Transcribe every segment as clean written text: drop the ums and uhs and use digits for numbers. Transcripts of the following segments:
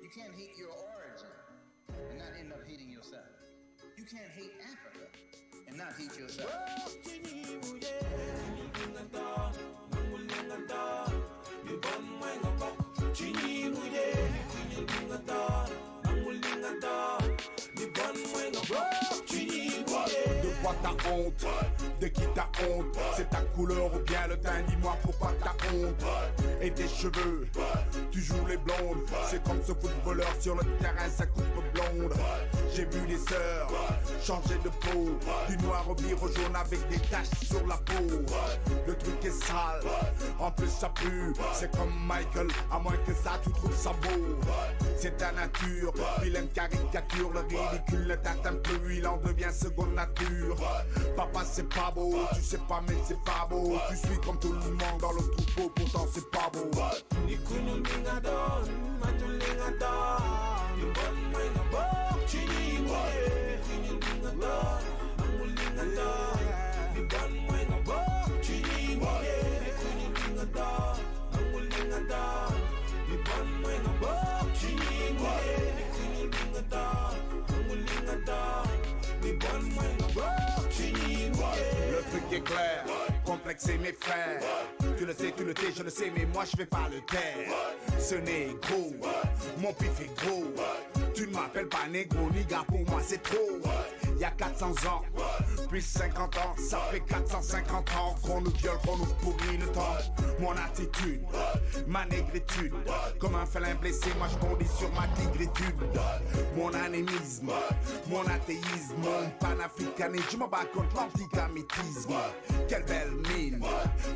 You can't hate your origin and not end up hating yourself. You can't hate Africa and not hate yourself. De quoi t'as honte? De qui t'as honte? C'est ta couleur ou bien le teint? Dis-moi pourquoi t'as honte? Et tes cheveux, tu joues les blondes. C'est comme ce footballeur sur le terrain, sa coupe blonde. J'ai vu les sœurs changer de peau, du noir au vire au jaune avec des taches sur la peau. Le truc est sale, en plus ça pue. C'est comme Michael, à moins que ça tu trouves ça beau. C'est ta nature, vilaine caricature. Le ridicule ne tâte un peu, il en devient seconde nature. Papa c'est pas beau, tu sais pas mais c'est pas beau. Tu suis comme tout le monde dans le troupeau, pourtant c'est pas beau. Le truc est clair, complexer mes frères. Tu le sais, je le sais, mais moi je vais pas le taire. Ce n'est gros, mon pif est gros. Tu ne m'appelles pas négro, ni gars, pour moi c'est trop. Il y a 400 ans, puis 50 ans, ça fait 450 ans qu'on nous viole, qu'on nous pourrit le temps. Mon attitude, ma négritude, comme un félin blessé, moi je bondis sur ma tigritude. Mon anémisme, mon athéisme, mon panafricanisme, je m'en bats contre l'anticamétisme. Quelle belle mine,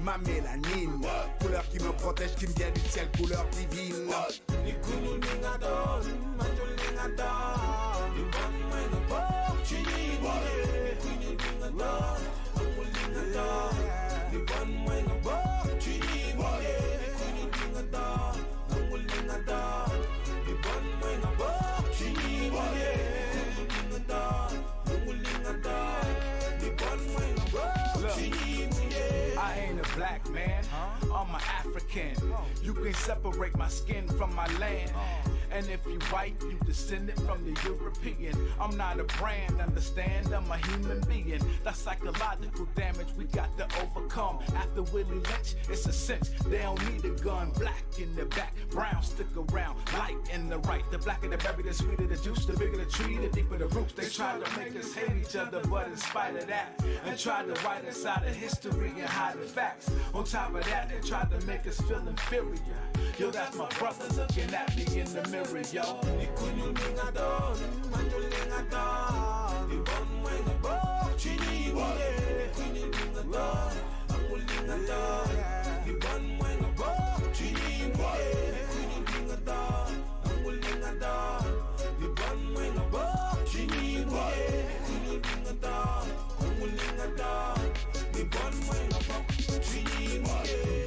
ma mélanine, couleur qui me protège, qui me vient du ciel, couleur divine. I ain't a black man, I'm an African. You can separate my skin from my land. And if you white, you descended from the European. I'm not a brand, understand? I'm a human being. That psychological damage we got to overcome. After Willie Lynch, it's a cinch. They don't need a gun. Black in the back, brown stick around. Light in the right. The blacker the berry, the sweeter the juice. The bigger the tree, the deeper the roots. They try to make us hate each other, but in spite of that, and try to write us out of history and hide the facts. On top of that, they tried to make us feel inferior. Yo, that's my brother looking at me in the mirror, yo.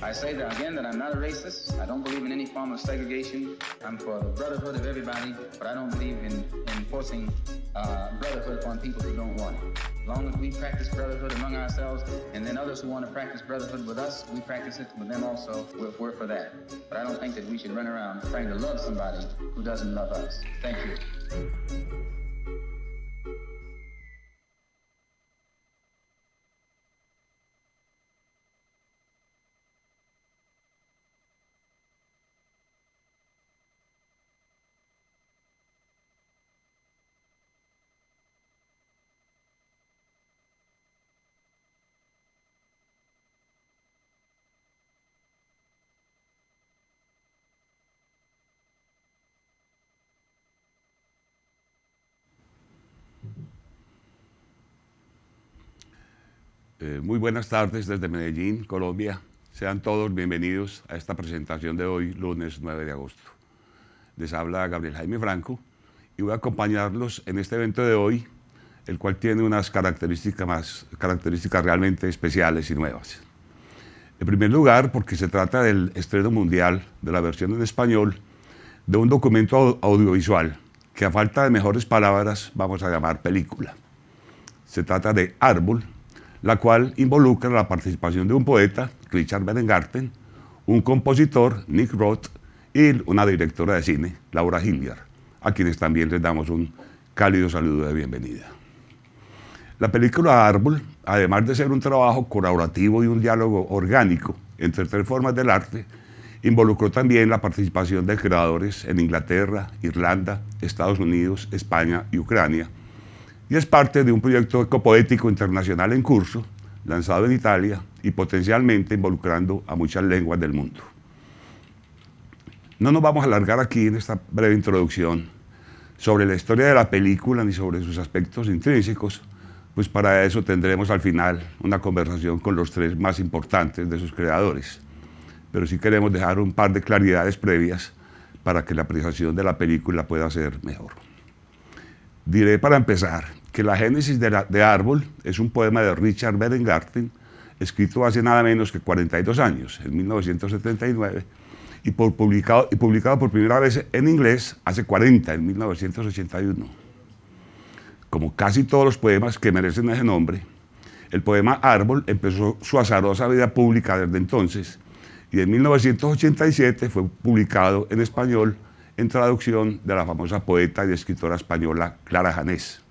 I say that again that I'm not a racist. I don't believe in any form of segregation. I'm for the brotherhood of everybody, but I don't believe in enforcing brotherhood upon people who don't want it. As long as we practice brotherhood among ourselves, and then others who want to practice brotherhood with us, we practice it with them also. We're for that. But I don't think that we should run around trying to love somebody who doesn't love us. Thank you. Muy buenas tardes desde Medellín, Colombia. Sean todos bienvenidos a esta presentación de hoy, lunes 9 de agosto. Les habla Gabriel Jaime Franco y voy a acompañarlos en este evento de hoy, el cual tiene unas características realmente especiales y nuevas. En primer lugar, porque se trata del estreno mundial de la versión en español de un documento audiovisual que, a falta de mejores palabras, vamos a llamar película. Se trata de Árbol, la cual involucra la participación de un poeta, Richard Weingarten, un compositor, Nick Roth, y una directora de cine, Laura Hilliard, a quienes también les damos un cálido saludo de bienvenida. La película Árbol, además de ser un trabajo colaborativo y un diálogo orgánico entre tres formas del arte, involucró también la participación de creadores en Inglaterra, Irlanda, Estados Unidos, España y Ucrania, y es parte de un proyecto ecopoético internacional en curso, lanzado en Italia y potencialmente involucrando a muchas lenguas del mundo. No nos vamos a alargar aquí en esta breve introducción sobre la historia de la película ni sobre sus aspectos intrínsecos, pues para eso tendremos al final una conversación con los tres más importantes de sus creadores. Pero sí queremos dejar un par de claridades previas para que la apreciación de la película pueda ser mejor. Diré para empezar que la génesis de Árbol es un poema de Richard Weingarten, escrito hace nada menos que 42 años, en 1979, y publicado por primera vez en inglés hace 40, en 1981. Como casi todos los poemas que merecen ese nombre, el poema Árbol empezó su azarosa vida pública desde entonces y en 1987 fue publicado en español en traducción de la famosa poeta y escritora española Clara Janés.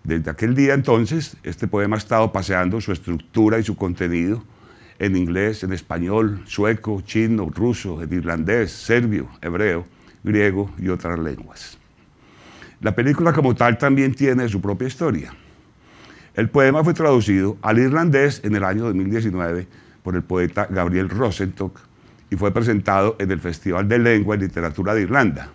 Desde aquel día entonces, este poema ha estado paseando su estructura y su contenido en inglés, en español, sueco, chino, ruso, en irlandés, serbio, hebreo, griego y otras lenguas. La película como tal también tiene su propia historia. El poema fue traducido al irlandés en el año 2019 por el poeta Gabriel Rosenstock y fue presentado en el Festival de Lengua y Literatura de Irlanda,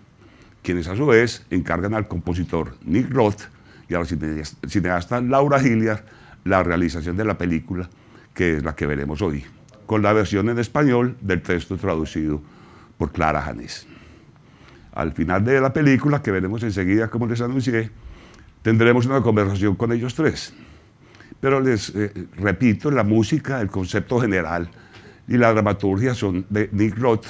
quienes a su vez encargan al compositor Nick Roth y a la cineasta Laura Hilliard la realización de la película, que es la que veremos hoy, con la versión en español del texto traducido por Clara Janés. Al final de la película, que veremos enseguida, como les anuncié, tendremos una conversación con ellos tres. Pero les repito, la música, el concepto general y la dramaturgia son de Nick Roth.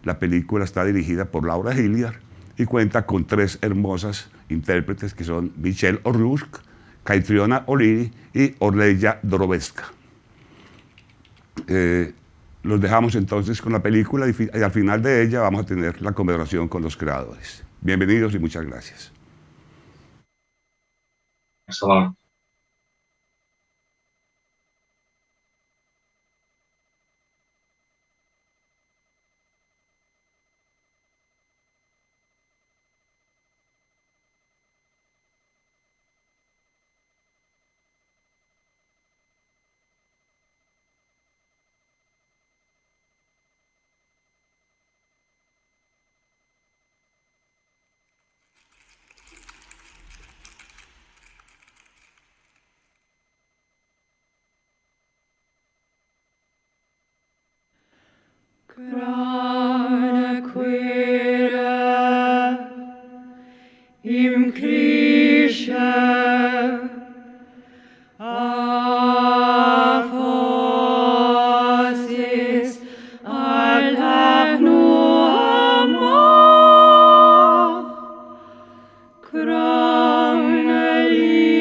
La película está dirigida por Laura Hilliard y cuenta con tres hermosas intérpretes que son Michelle Orlusk, Caitriona O'Leary y Orleja Doroveska. Los dejamos entonces con la película y al final de ella vamos a tener la conversación con los creadores. Bienvenidos y muchas gracias. Thanks a lot. Grana quera im Krische aphosis Allah nu amor grana lihe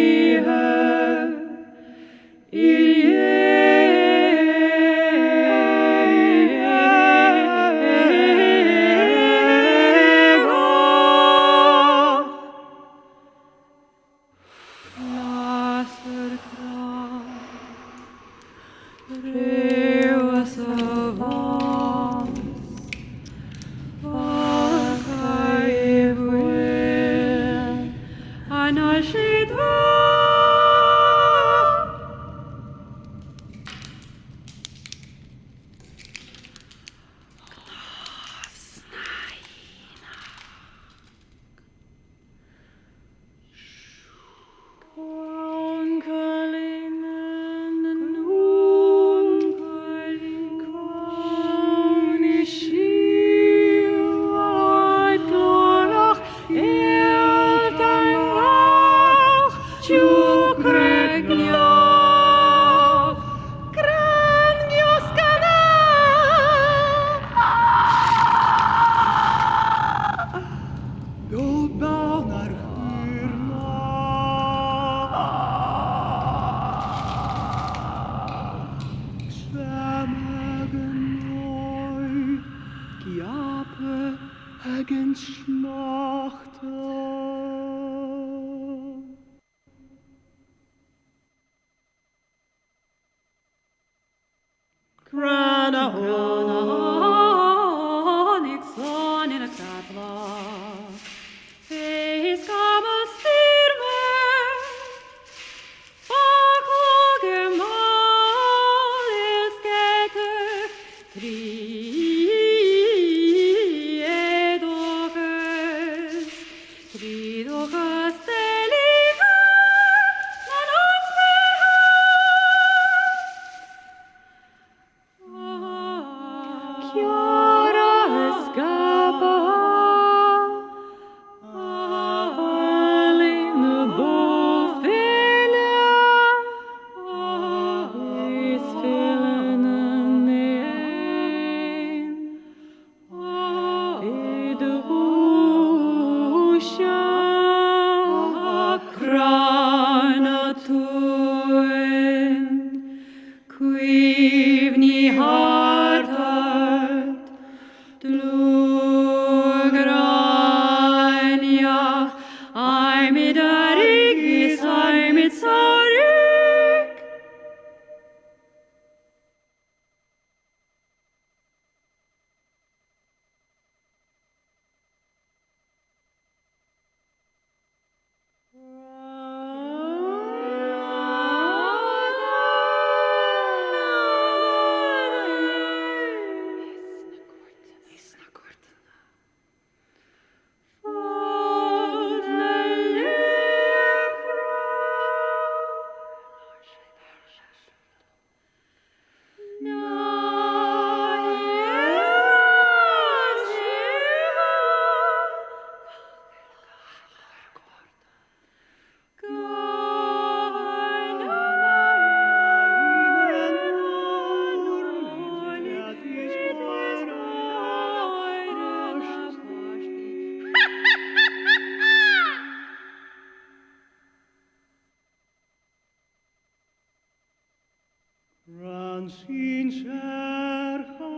Grananik son in a catlock. Face kabels firme. Bakloge mal is kete. Tridoges delica. Chiara escapa in bofela is fillen id rusha krana tuen quivni hartart Dlugraniach, I'm mit Arigis, I'm mit Saurik. Ransin shercha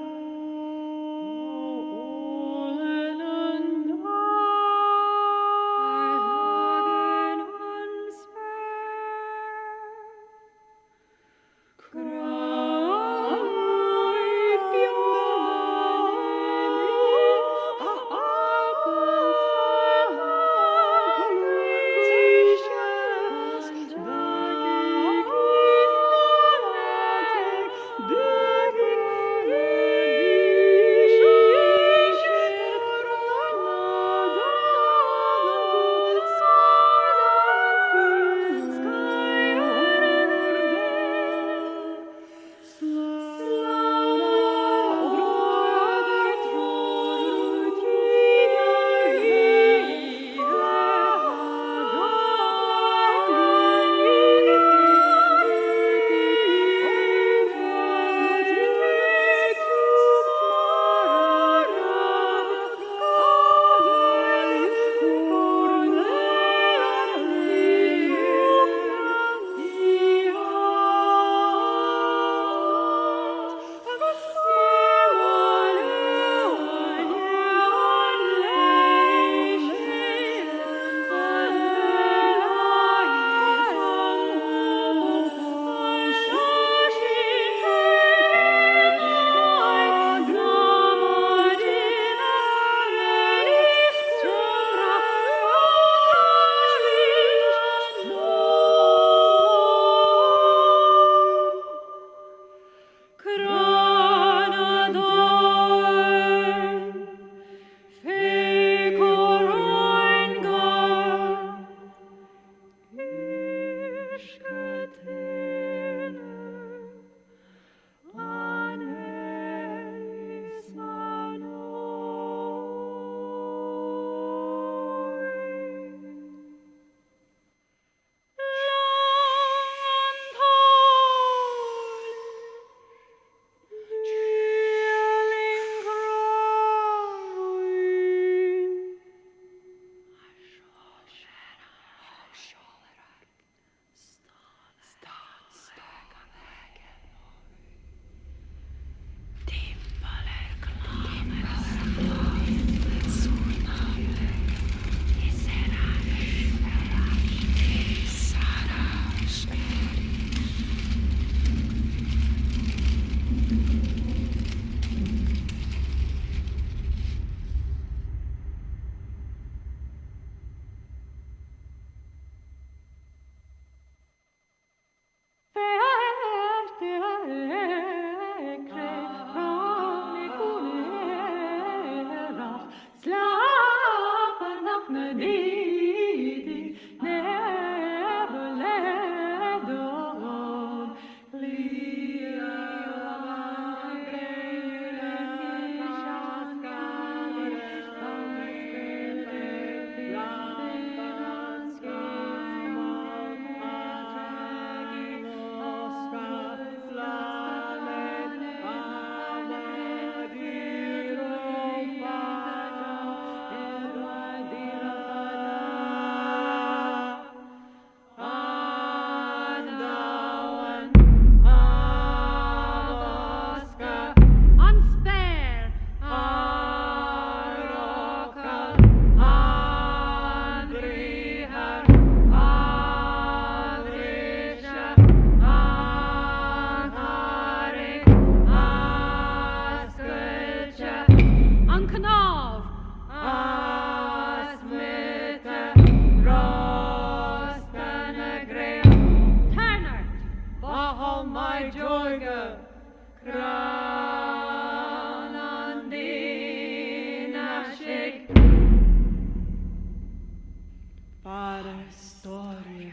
I joyga Granandina shake Para story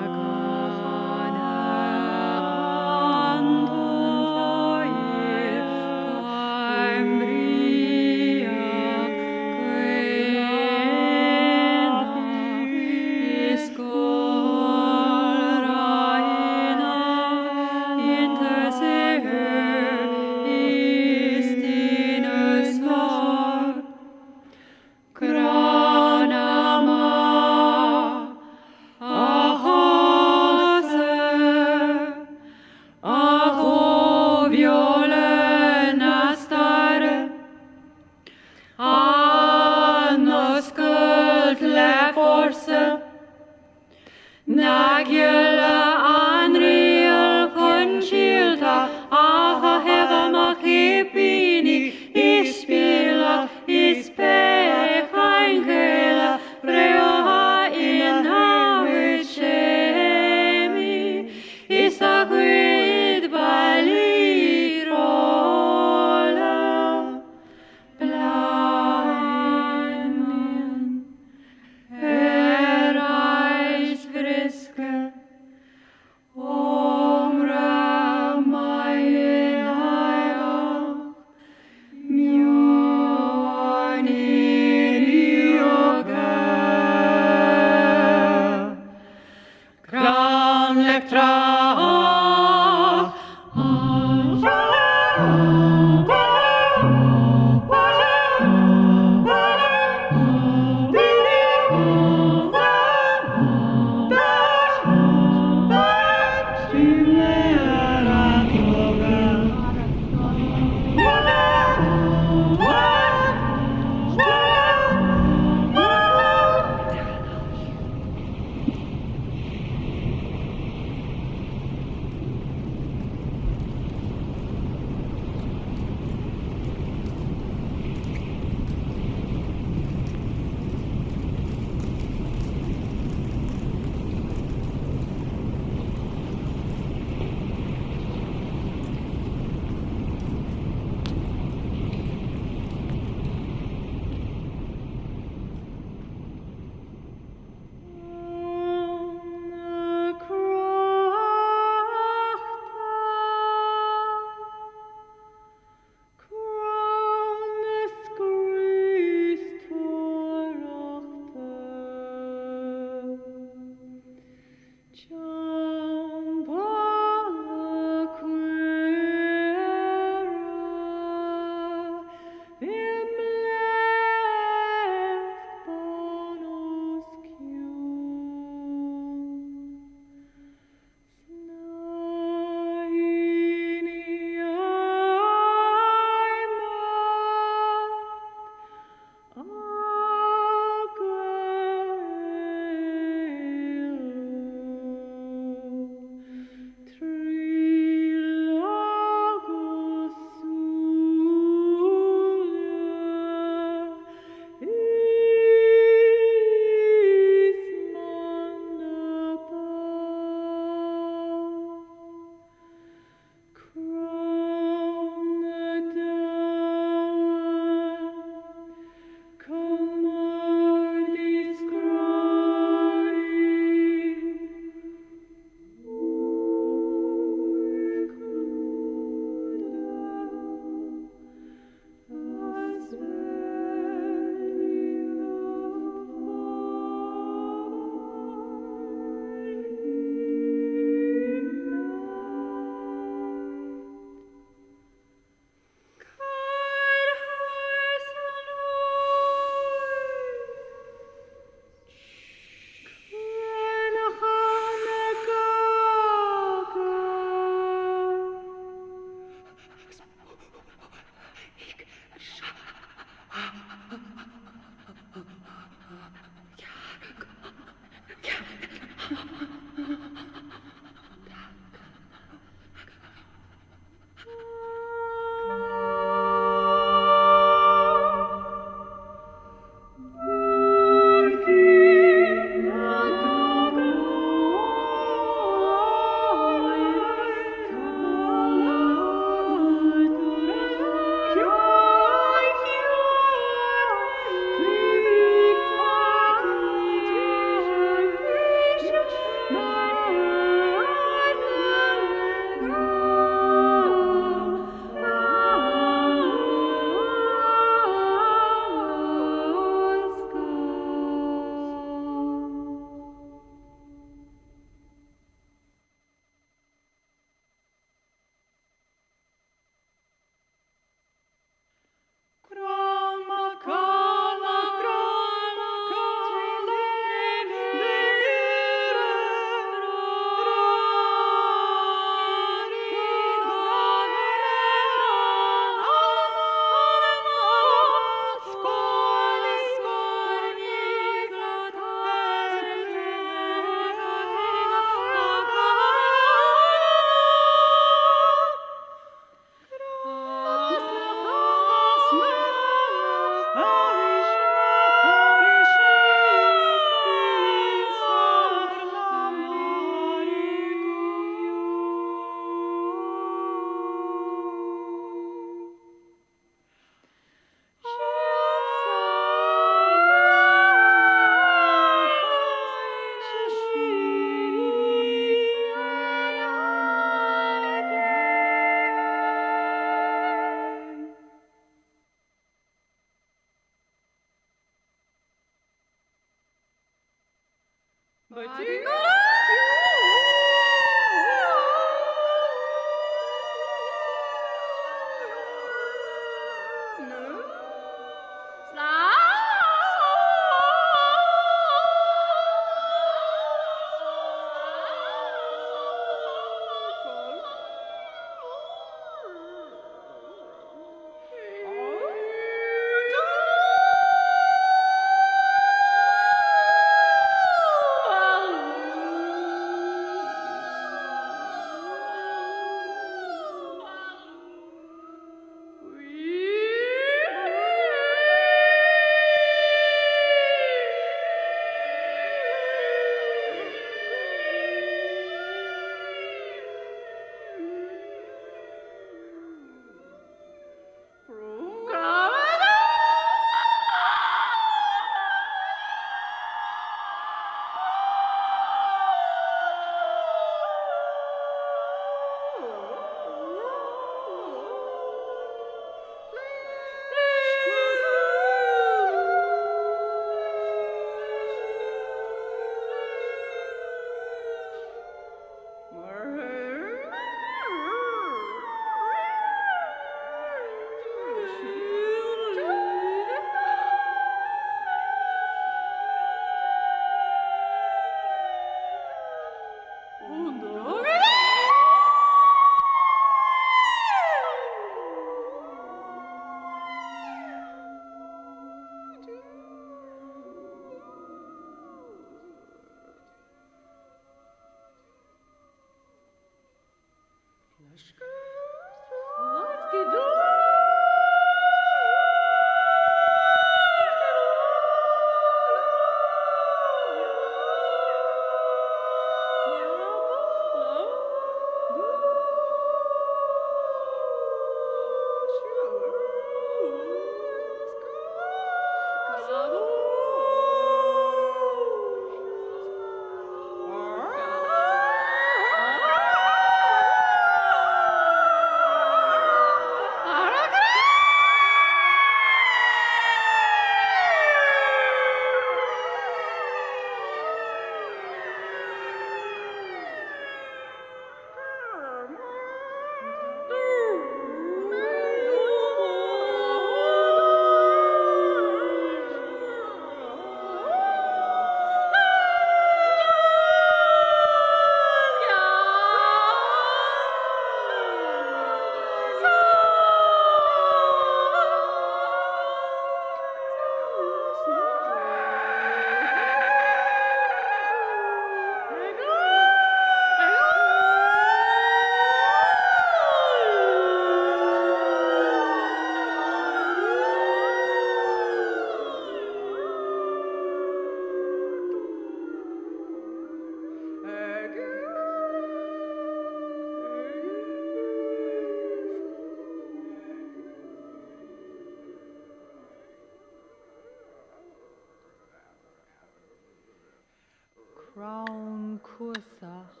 Crown Cuasach,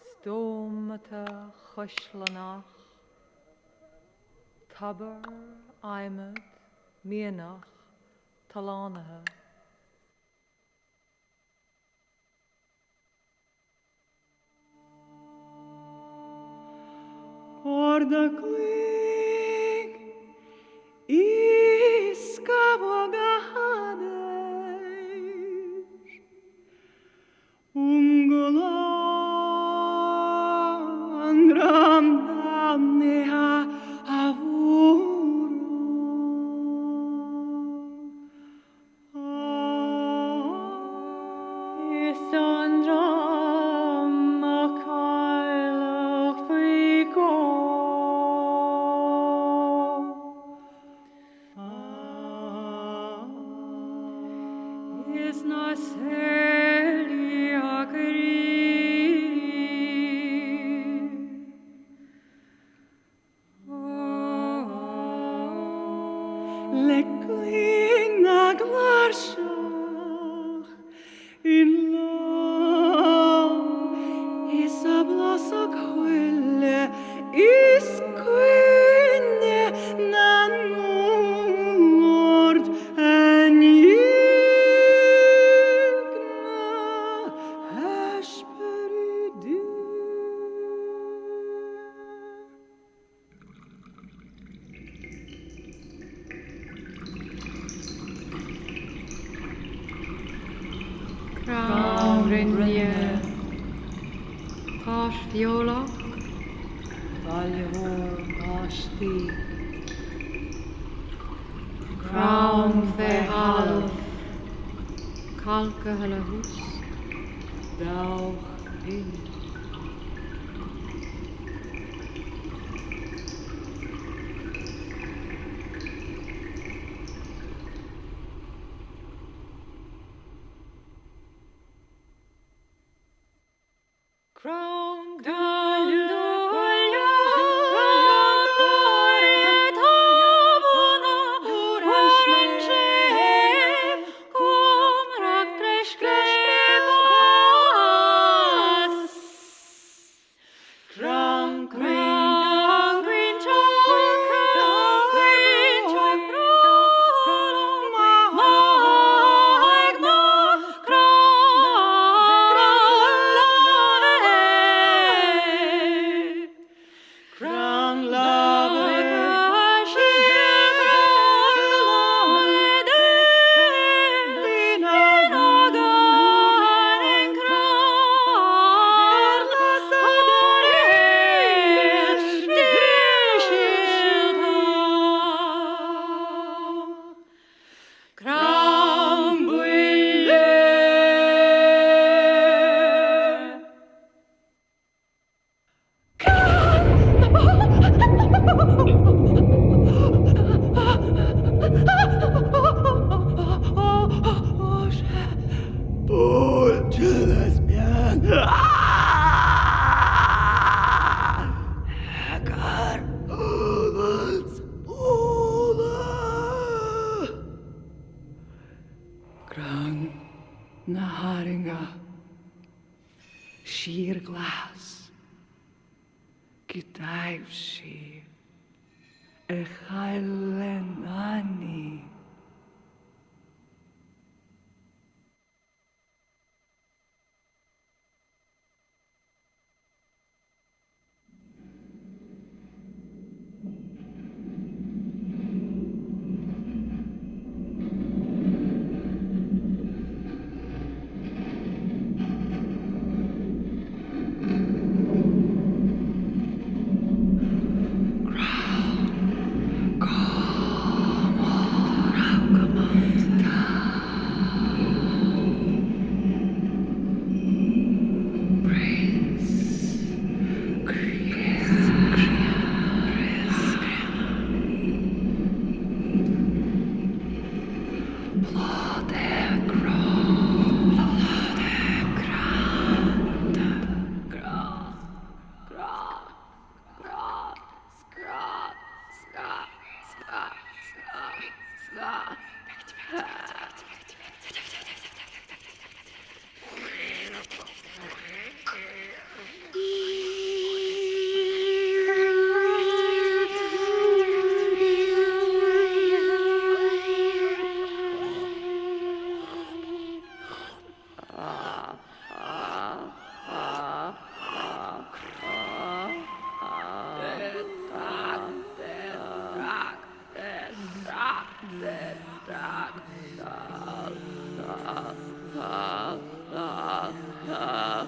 Stomata Chushlanach, Taber Imad, Mianach, Talanaha. Orda kling iskavogades ungulandram damneha avuro isandram makailach frigo is not seli akri lekling aglarshach in law is a blasak hulle is quinne nan lord and yigna hashperidi Crown Rinje, Posh Viola, Valjor Bashti, Crown Verhalf, Kalke Halahus, Dauch in. Crown down the Naharinga, sheer glass, Gitaivshi, Echailenani. Gran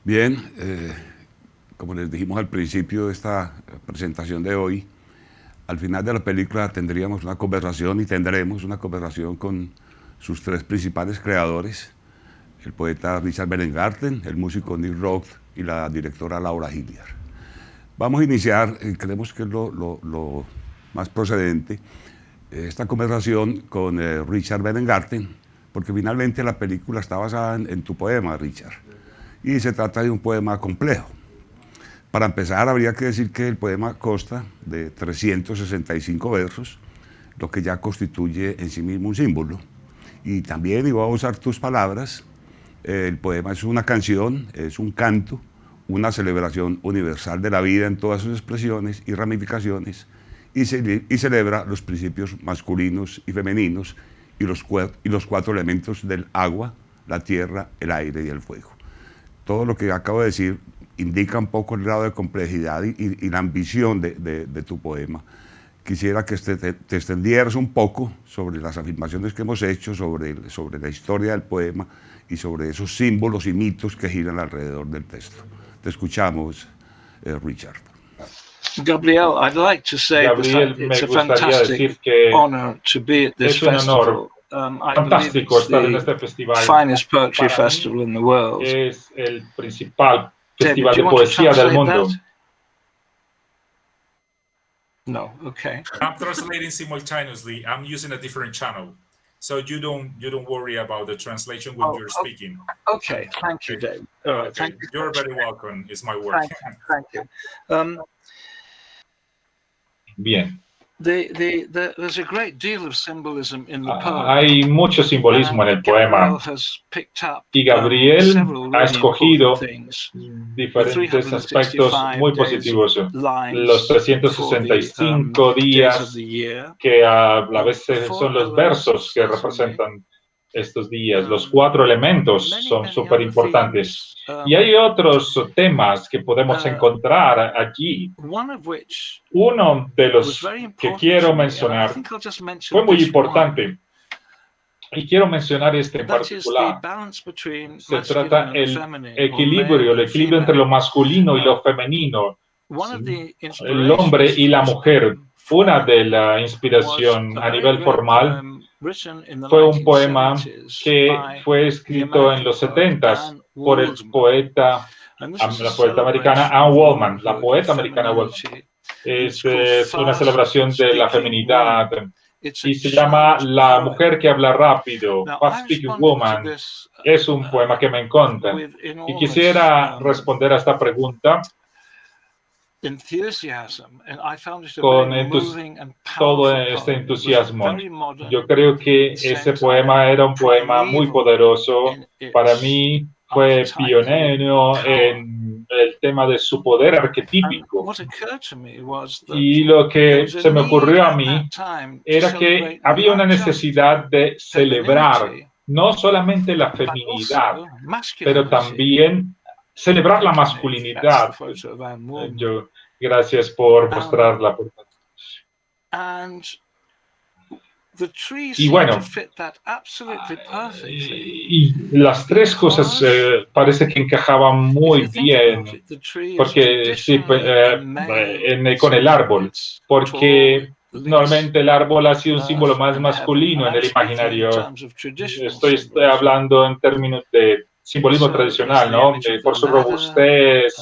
Bien, como les dijimos al principio de esta presentación de hoy, al final de la película tendremos una conversación y tendremos una conversación con sus tres principales creadores, el poeta Richard Weingarten, el músico Neil Roth y la directora Laura Hilliard. Vamos a iniciar, creemos que es lo más procedente, esta conversación con Richard Weingarten, porque finalmente la película está basada en tu poema, Richard, y se trata de un poema complejo. Para empezar, habría que decir que el poema consta de 365 versos, lo que ya constituye en sí mismo un símbolo. Y también, y voy a usar tus palabras, el poema es una canción, es un canto, una celebración universal de la vida en todas sus expresiones y ramificaciones, y celebra los principios masculinos y femeninos y los cuatro elementos del agua, la tierra, el aire y el fuego. Todo lo que acabo de decir indica un poco el grado de complejidad y la ambición de tu poema. Quisiera que te extendieras un poco sobre las afirmaciones que hemos hecho, sobre la historia del poema y sobre esos símbolos y mitos que giran alrededor del texto. Te escuchamos, Richard. Gabriel, I'd like to say Gabriel, that it's a me gustaría fantastic decir que honor to be at this es un honor festival. I believe fantástico it's estar en the este festival. finest poetry Para mí festival in the world. es el principal David, festival do de you want to poesía del translate mundo. that? No, okay. I'm translating simultaneously. I'm using a different channel, so you don't worry about the translation when you're speaking. Okay, thank you, David. All right, Okay. thank you. You're very welcome. It's my work. Thank you. Bien. There's a great deal of symbolism in the poem. Hay mucho simbolismo en el poema Gabriel has picked up, y Gabriel several ha really escogido important things. diferentes aspectos muy positivos. Los 365 días que a la vez son los versos que representan estos días. Los cuatro elementos son súper importantes. Y hay otros temas que podemos encontrar allí. Uno de los que quiero mencionar fue muy importante. Y quiero mencionar este en particular. Se trata del equilibrio, el equilibrio entre lo masculino y lo femenino, el hombre y la mujer. Una de la inspiración a nivel formal fue un poema que fue escrito en los 70s por la poeta americana Anne Waldman, la poeta americana Waldman. Es una celebración de la feminidad y se llama La mujer que habla rápido, Fast Speaking Woman. Es un poema que me encanta y quisiera responder a esta pregunta con todo este entusiasmo. Yo creo que ese poema era un poema muy poderoso. Para mí fue pionero en el tema de su poder arquetípico. Y lo que se me ocurrió a mí era que había una necesidad de celebrar no solamente la feminidad, pero también celebrar la masculinidad. Gracias por mostrar la portada. Y bueno, y las tres cosas parece que encajaban muy bien, porque sí, con el árbol, porque normalmente el árbol ha sido un símbolo más masculino en el imaginario. Estoy hablando en términos de simbolismo tradicional, ¿no? Por su robustez,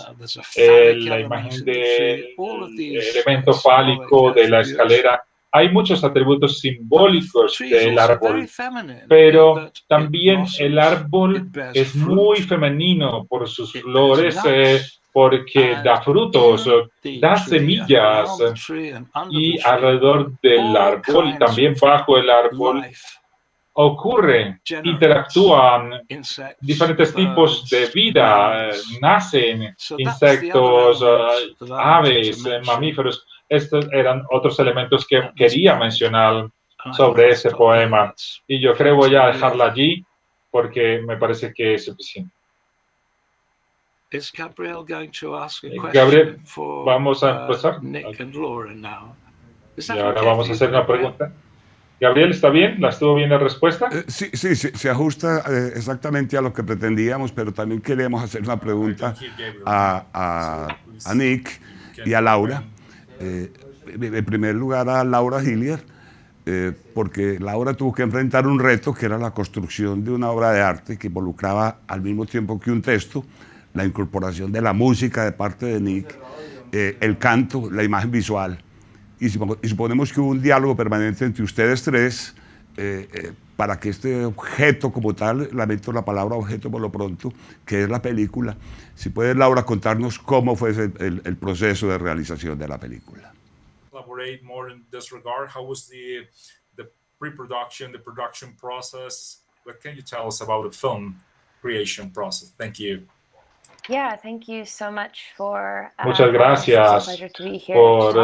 la imagen del elemento fálico de la escalera. Hay muchos atributos simbólicos del árbol, pero también el árbol es muy femenino por sus flores, porque da frutos, da semillas, y alrededor del árbol y también bajo el árbol interactúan diferentes tipos de vida, nacen insectos, aves, mamíferos. Estos eran otros elementos que quería mencionar sobre ese poema. Y yo creo voy a dejarla allí porque me parece que es suficiente. Gabriel, vamos a empezar. Y ahora vamos a hacer una pregunta. Gabriel, ¿está bien? ¿La estuvo bien la respuesta? Sí, se ajusta exactamente a lo que pretendíamos, pero también queremos hacer una pregunta a Nick y a Laura. En primer lugar a Laura Hillier, porque Laura tuvo que enfrentar un reto que era la construcción de una obra de arte que involucraba al mismo tiempo que un texto, la incorporación de la música de parte de Nick, el canto, la imagen visual. Y suponemos que hubo un diálogo permanente entre ustedes tres para que este objeto como tal, lamento la palabra objeto por lo pronto, que es la película. Si puede, Laura, contarnos cómo fue el proceso de realización de la película. Elaborate more in this regard. How was the pre-production, the production process? What can you tell us about the film creation process? Thank you. Yeah, thank you so much for, muchas gracias por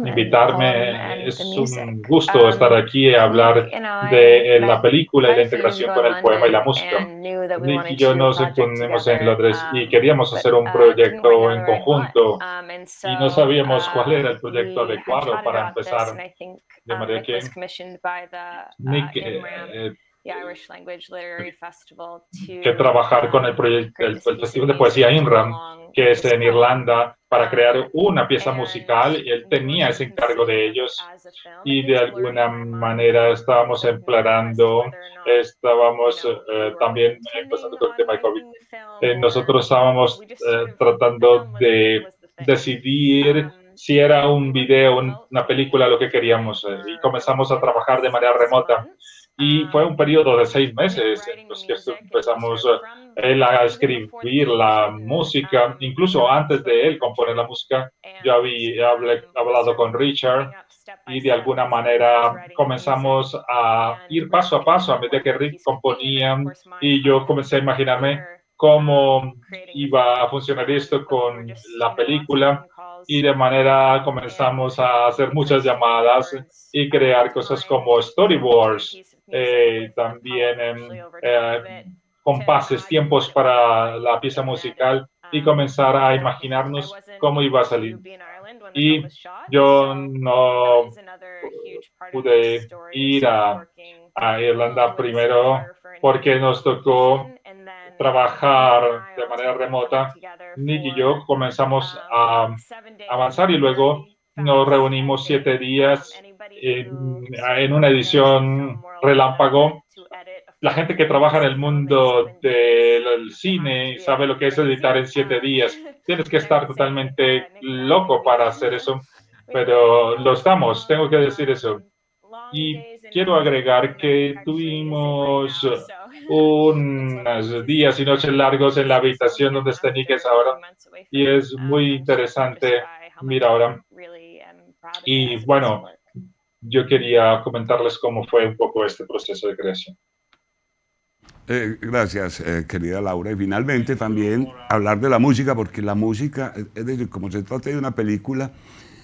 invitarme. Es un gusto estar aquí y hablar de la película y la integración con el poema y la música. Nick y yo nos encontramos en Londres y queríamos hacer un proyecto en conjunto y no sabíamos cuál era el proyecto adecuado para empezar. De manera que Nick que trabajar con el Festival de Poesía IMRAM, que es en Irlanda, para crear una pieza musical, y él tenía ese encargo de ellos, y de alguna manera estábamos explorando, también empezando con el tema de COVID. Nosotros estábamos tratando de decidir si era un video, una película, lo que queríamos, y comenzamos a trabajar de manera remota. Y fue un periodo de 6 meses en los que empezamos él a escribir la música. Incluso antes de él componer la música, yo había hablado con Richard y de alguna manera comenzamos a ir paso a paso a medida que Rick componía, y yo comencé a imaginarme cómo iba a funcionar esto con la película, y de manera comenzamos a hacer muchas llamadas y crear cosas como storyboards, también compases, tiempos para la pieza musical, y comenzar a imaginarnos cómo iba a salir. Y yo no pude ir a Irlanda primero porque nos tocó trabajar de manera remota. Nick y yo comenzamos a avanzar y luego nos reunimos 7 días en una edición relámpago. La gente que trabaja en el mundo del cine sabe lo que es editar en 7 días. Tienes que estar totalmente loco para hacer eso, pero lo estamos, tengo que decir eso. Y quiero agregar que tuvimos unos días y noches largos en la habitación donde está Nick ahora, y es muy interesante. Mira ahora. Y bueno, yo quería comentarles cómo fue un poco este proceso de creación. Gracias, querida Laura. Y finalmente también hablar de la música, porque la música, es decir, como se trata de una película,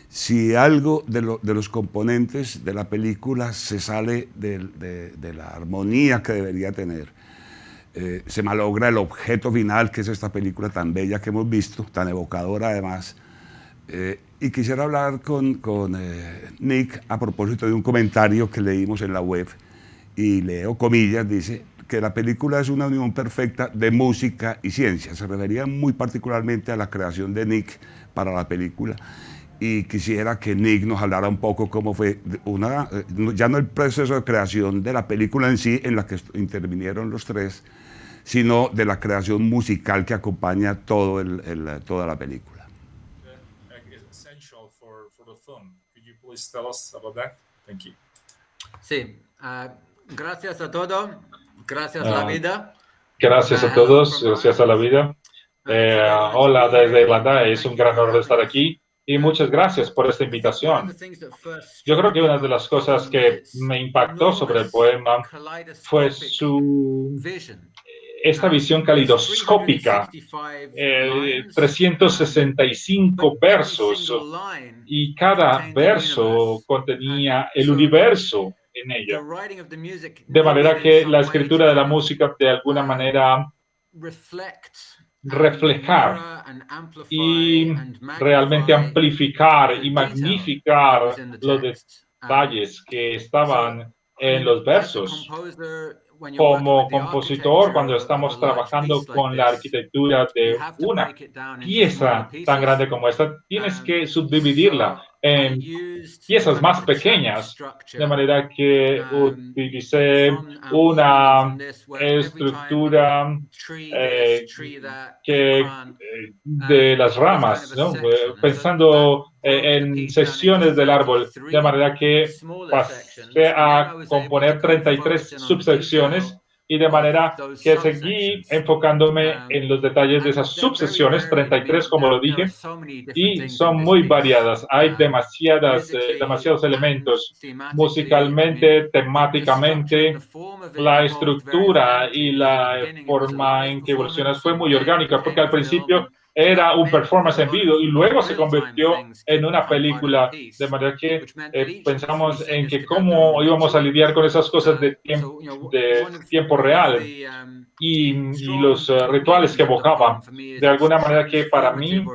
si algo de los componentes de la película se sale de la armonía que debería tener, se malogra el objeto final, que es esta película tan bella que hemos visto, tan evocadora además. Y quisiera hablar con Nick a propósito de un comentario que leímos en la web, y leo comillas, dice que la película es una unión perfecta de música y ciencia. Se refería muy particularmente a la creación de Nick para la película, y quisiera que Nick nos hablara un poco cómo fue ya no el proceso de creación de la película en sí, en la que intervinieron los tres, sino de la creación musical que acompaña toda la película. Sí, gracias a todos, gracias a la vida. Gracias a todos, gracias a la vida. Hola desde Irlanda, es un gran honor estar aquí y muchas gracias por esta invitación. Yo creo que una de las cosas que me impactó sobre el poema fue esta visión calidoscópica, 365 versos, y cada verso contenía el universo en ella. De manera que la escritura de la música de alguna manera reflejar y realmente amplificar y magnificar los detalles que estaban en los versos. Como compositor, cuando estamos trabajando con la arquitectura de una pieza tan grande como esta, tienes que subdividirla en piezas más pequeñas, de manera que utilicé una estructura de las ramas, ¿no? Pensando en secciones del árbol, de manera que pasé a componer 33 subsecciones y de manera que seguí enfocándome en los detalles de esas subsecciones, 33 como lo dije, y son muy variadas. Hay demasiados elementos musicalmente, temáticamente. La estructura y la forma en que evolucionas fue muy orgánica, porque al principio era un performance en vivo y luego se convirtió en una película, de manera que pensamos en que cómo íbamos a lidiar con esas cosas de tiempo real y los rituales que evocaban. De alguna manera que para mí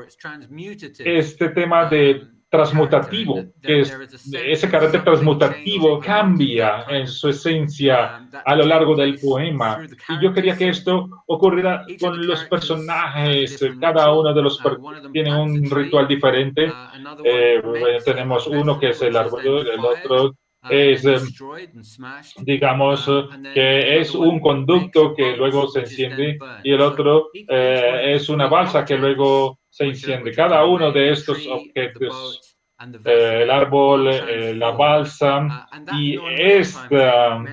este tema de transmutativo, que ese carácter transmutativo cambia en su esencia a lo largo del poema. Y yo quería que esto ocurriera con los personajes. Cada uno de los tiene un ritual diferente. Tenemos uno que es el árbol, el otro es, digamos, que es un conducto que luego se enciende y el otro es una balsa que luego se enciende. Cada uno de estos objetos, el árbol, la balsa y esta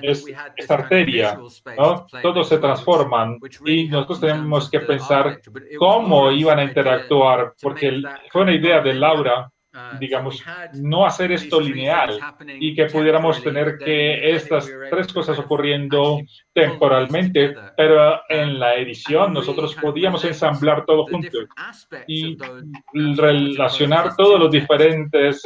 arteria, ¿no? Todos se transforman y nosotros tenemos que pensar cómo iban a interactuar, porque fue una idea de Laura, digamos, no hacer esto lineal y que pudiéramos tener que estas tres cosas ocurriendo temporalmente, pero en la edición nosotros podíamos ensamblar todo junto y relacionar todos los diferentes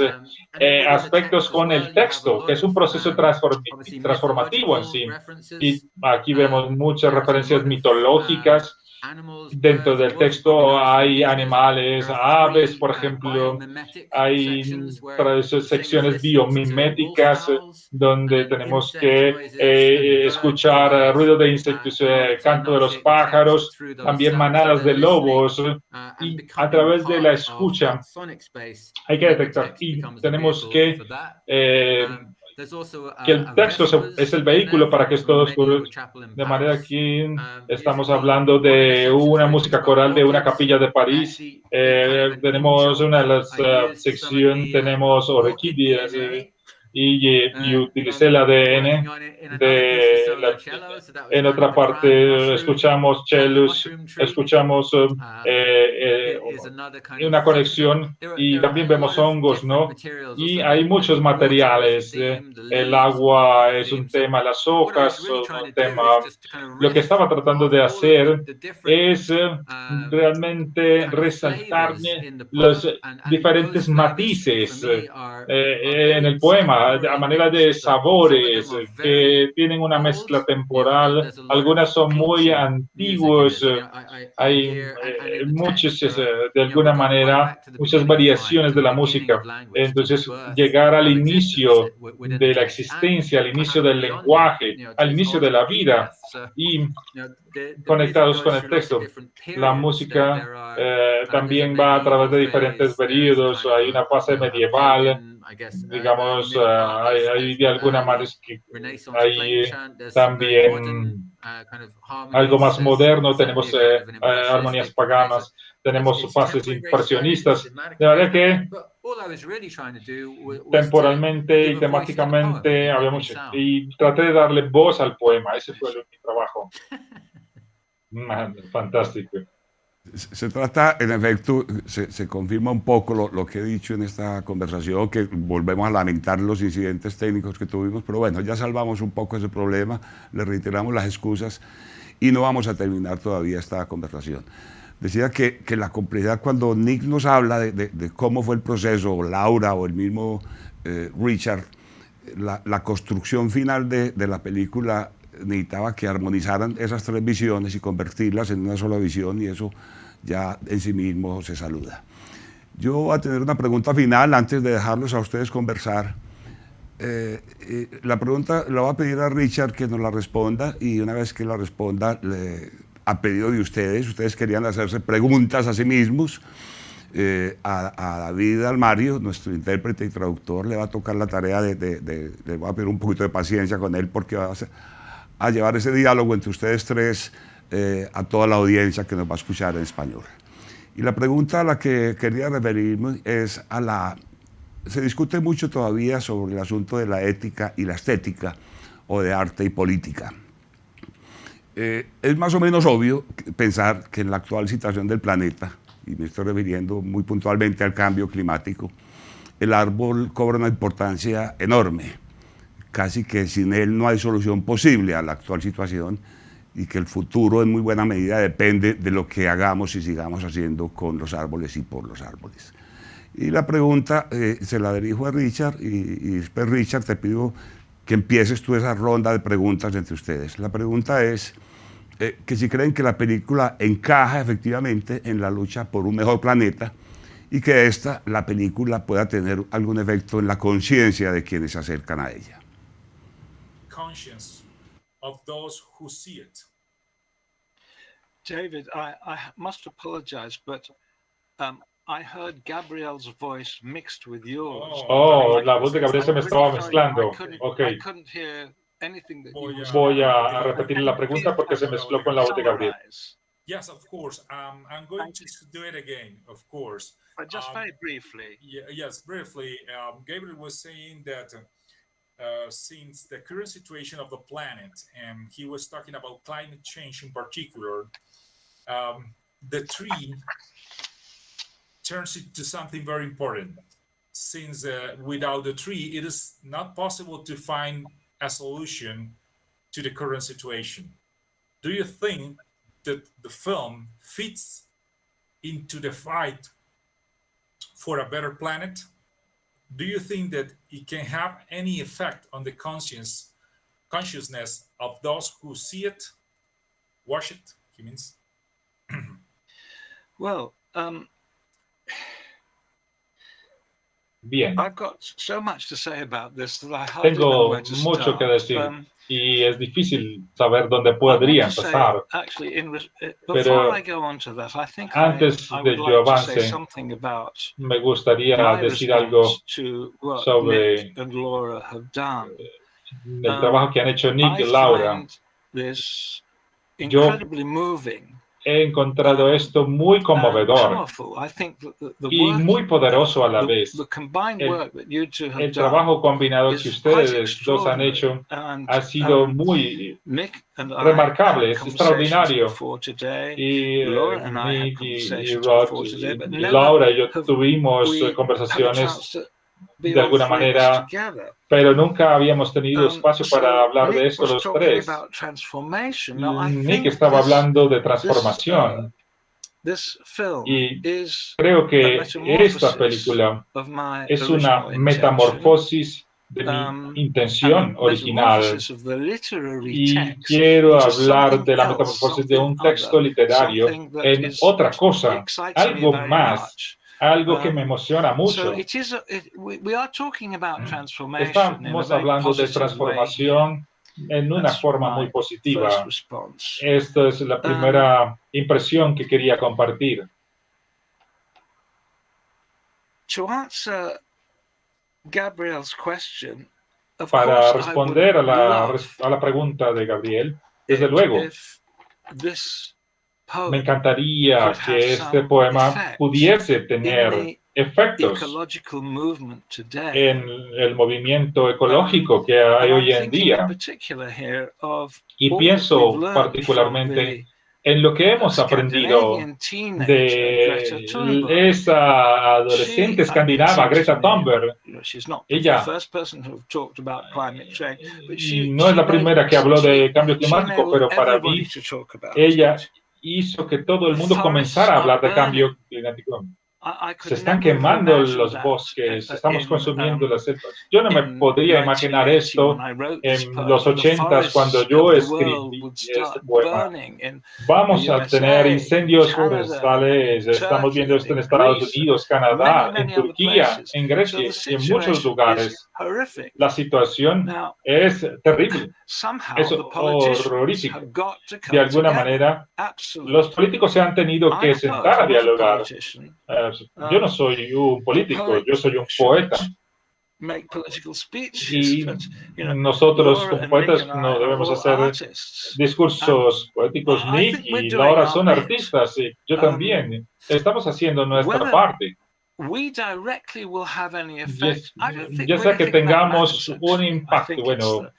aspectos con el texto, que es un proceso transformativo en sí. Y aquí vemos muchas referencias mitológicas. Dentro del texto hay animales, aves, por ejemplo, hay secciones biomiméticas donde tenemos que escuchar ruido de insectos, canto de los pájaros, también manadas de lobos, y a través de la escucha hay que detectar y tenemos que el texto es el vehículo para que esto ocurra, de manera que estamos hablando de una música coral de una capilla de París. Tenemos una de las secciones, tenemos orquídeas y utilicé el ADN en otra parte escuchamos cellos, escuchamos una conexión y también vemos hongos, ¿no? Y hay muchos materiales, el agua es un tema, las hojas son un tema. Lo que estaba tratando de hacer es realmente resaltar los diferentes matices en el poema, a manera de sabores que tienen una mezcla temporal. Algunas son muy antiguos, hay muchos, de alguna manera, muchas variaciones de la música. Entonces, llegar al inicio de la existencia, al inicio del lenguaje, al inicio de la vida y conectados con el texto. La música también va a través de diferentes periodos. Hay una fase medieval, digamos, hay de alguna manera que hay también algo más moderno, tenemos armonías paganas, tenemos fases impresionistas, de manera que temporalmente y temáticamente había mucho, y traté de darle voz al poema. Ese fue mi trabajo. Fantástico. Se trata, en efecto, se confirma un poco lo que he dicho en esta conversación, que volvemos a lamentar los incidentes técnicos que tuvimos, pero bueno, ya salvamos un poco ese problema, le reiteramos las excusas y no vamos a terminar todavía esta conversación. Decía que la complejidad, cuando Nick nos habla de cómo fue el proceso, o Laura o el mismo Richard, la construcción final de la película necesitaba que armonizaran esas tres visiones y convertirlas en una sola visión, y eso ya en sí mismo se saluda. Yo voy a tener una pregunta final antes de dejarlos a ustedes conversar. la pregunta la voy a pedir a Richard que nos la responda, y una vez que la responda, a pedido de ustedes querían hacerse preguntas a sí mismos. A David Almario, nuestro intérprete y traductor, le va a tocar la tarea le voy a pedir un poquito de paciencia con él, porque va a llevar ese diálogo entre ustedes tres a toda la audiencia que nos va a escuchar en español. Y la pregunta a la que quería referirme es se discute mucho todavía sobre el asunto de la ética y la estética, o de arte y política. Es más o menos obvio pensar que en la actual situación del planeta, y me estoy refiriendo muy puntualmente al cambio climático, el árbol cobra una importancia enorme, casi que sin él no hay solución posible a la actual situación, y que el futuro en muy buena medida depende de lo que hagamos y sigamos haciendo con los árboles y por los árboles. Y la pregunta se la dirijo a Richard, y después, Richard, te pido que empieces tú esa ronda de preguntas entre ustedes. La pregunta es que si creen que la película encaja efectivamente en la lucha por un mejor planeta, y que la película pueda tener algún efecto en la conciencia de quienes se acercan a ella. Conscience of those who see it. David, I must apologize, but I heard Gabriel's voice mixed with yours. Oh, la voz de Gabriel se me estaba mezclando. I couldn't hear anything that you were Voy a repetir la pregunta porque se mezcló con la voz de Gabriel. Yes, of course. I'm going to do it again, of course. But just very briefly. Yes, briefly. Gabriel was saying that since the current situation of the planet, and he was talking about climate change in particular, the tree turns into something very important. Since without the tree, it is not possible to find a solution to the current situation. Do you think that the film fits into the fight for a better planet? Do you think that it can have any effect on the consciousness of those who see it, watch it, he means? Well, bien. I've got so much to say about this that I hardly know Tengo where to mucho start. que decir, y es difícil saber dónde podría empezar. Pero antes de yo avance, me gustaría decir algo sobre el trabajo que han hecho Nick y Laura. Yo he encontrado esto muy conmovedor y muy poderoso a la vez. El trabajo combinado que ustedes dos han hecho ha sido muy remarcable, es extraordinario. Y Nick y Rod, y Laura y yo tuvimos conversaciones de alguna manera, pero nunca habíamos tenido espacio para hablar de esto los tres. Nick estaba hablando de transformación, y creo que esta película es una metamorfosis de mi intención original, y quiero hablar de la metamorfosis de un texto literario en otra cosa, algo más, algo que me emociona mucho. Estamos hablando de transformación en una forma muy positiva. Esta es la primera impresión que quería compartir. Para responder a la pregunta de Gabriel, desde luego, me encantaría que este poema pudiese tener efectos en el movimiento ecológico que hay hoy en día. Y pienso particularmente en lo que hemos aprendido de esa adolescente escandinava, Greta Thunberg. Ella no es la primera que habló de cambio climático, pero para mí ella hizo que todo el mundo comenzara a hablar de cambio climático. se están quemando los bosques, estamos consumiendo las selvas. Yo no me podría imaginar esto en los 80s cuando yo escribí este poema. Vamos a tener incendios forestales, estamos viendo esto en Estados Unidos, Canadá, en Turquía, en Grecia y en muchos lugares. La situación es terrible, es horrorífica. De alguna manera, los políticos se han tenido que sentar a dialogar. Yo no soy un político, yo soy un poeta. Y nosotros como poetas no debemos hacer discursos poéticos. Nick y Laura son artistas y yo también. Estamos haciendo nuestra parte. Ya sea que tengamos un impacto, bueno,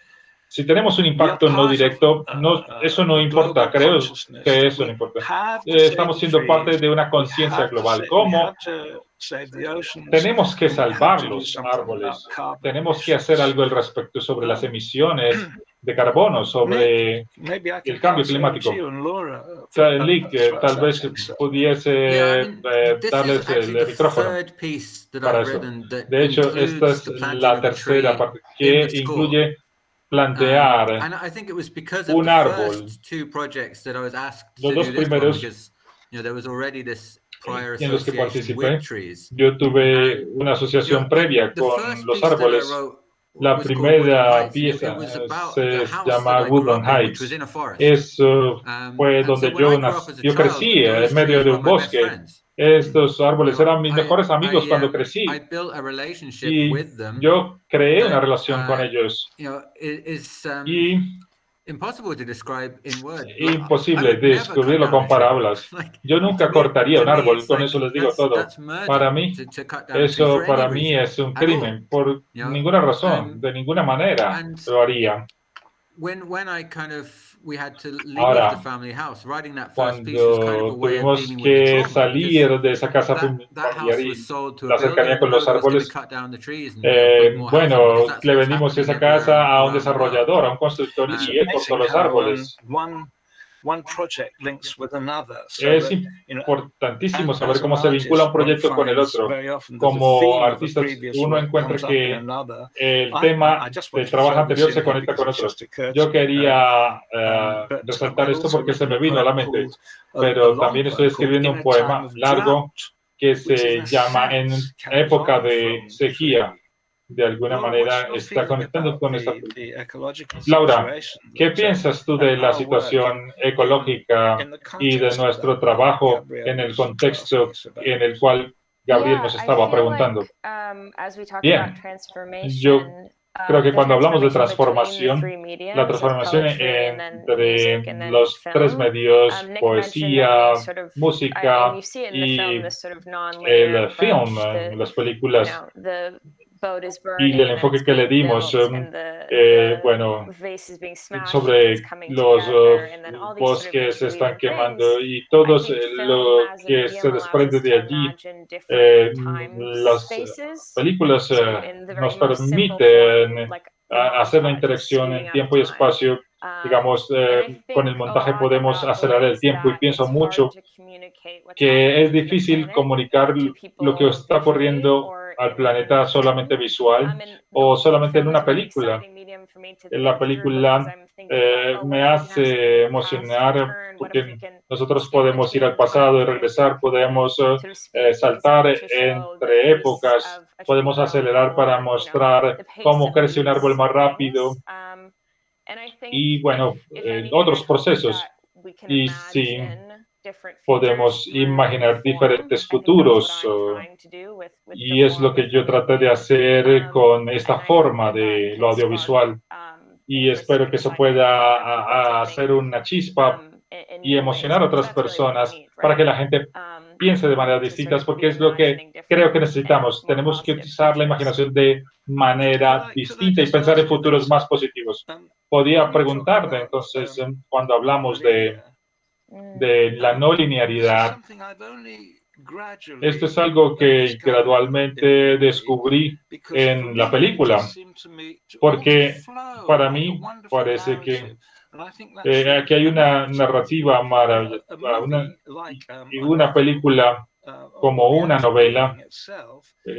si tenemos un impacto no directo, eso no importa, creo que eso no importa. Estamos siendo parte de una conciencia global. ¿Cómo? Tenemos que salvar los árboles, tenemos que hacer algo al respecto sobre las emisiones de carbono, sobre el cambio climático. Nick, tal vez pudiese darles el micrófono para eso. De hecho, esta es la tercera parte que incluye plantear un árbol. Los dos primeros en los que participé, yo tuve una asociación previa con los árboles. La primera pieza se llama Woodland Heights. Eso fue donde yo crecí, en medio de un bosque. Estos árboles eran mis mejores amigos cuando crecí. Y yo creé una relación con ellos. Y imposible describirlo con palabras. Yo nunca cortaría un árbol, con eso les digo todo. Para mí, eso para mí es un crimen. Por ninguna razón, de ninguna manera lo haría. Ahora, cuando tuvimos que salir de esa casa familiar y la cercanía con los árboles, bueno, le vendimos esa casa a un desarrollador, a un constructor, y él cortó los árboles. Es importantísimo saber cómo se vincula un proyecto con el otro. Como artista, uno encuentra que el tema del trabajo anterior se conecta con otro. Yo quería resaltar esto porque se me vino a la mente, pero también estoy escribiendo un poema largo que se llama En época de sequía. De alguna manera está conectando con esta. Laura, ¿qué piensas tú de la situación ecológica y de nuestro trabajo en el contexto en el cual Gabriel nos estaba preguntando? Bien, yo creo que cuando hablamos de transformación, la transformación entre los tres medios, poesía, música y el film, las películas, y el enfoque que le dimos, bueno, sobre los bosques se están quemando y todo lo que se desprende de allí, las películas nos permiten hacer una interacción en tiempo y espacio. Digamos, con el montaje podemos acelerar el tiempo y pienso mucho que es difícil comunicar lo que está ocurriendo al planeta solamente visual o solamente en una película. La película me hace emocionar porque nosotros podemos ir al pasado y regresar, podemos saltar entre épocas, podemos acelerar para mostrar cómo crece un árbol más rápido y, bueno, otros procesos. Y sí, podemos imaginar diferentes futuros y es lo que yo traté de hacer con esta forma de lo audiovisual y espero que eso pueda hacer una chispa y emocionar a otras personas para que la gente piense de maneras distintas, porque es lo que creo que necesitamos. Tenemos que utilizar la imaginación de manera distinta y pensar en futuros más positivos. Podía preguntarte, entonces, cuando hablamos de la no linealidad, esto es algo que gradualmente descubrí en la película, porque para mí parece que aquí hay una narrativa maravillosa, una película como una novela,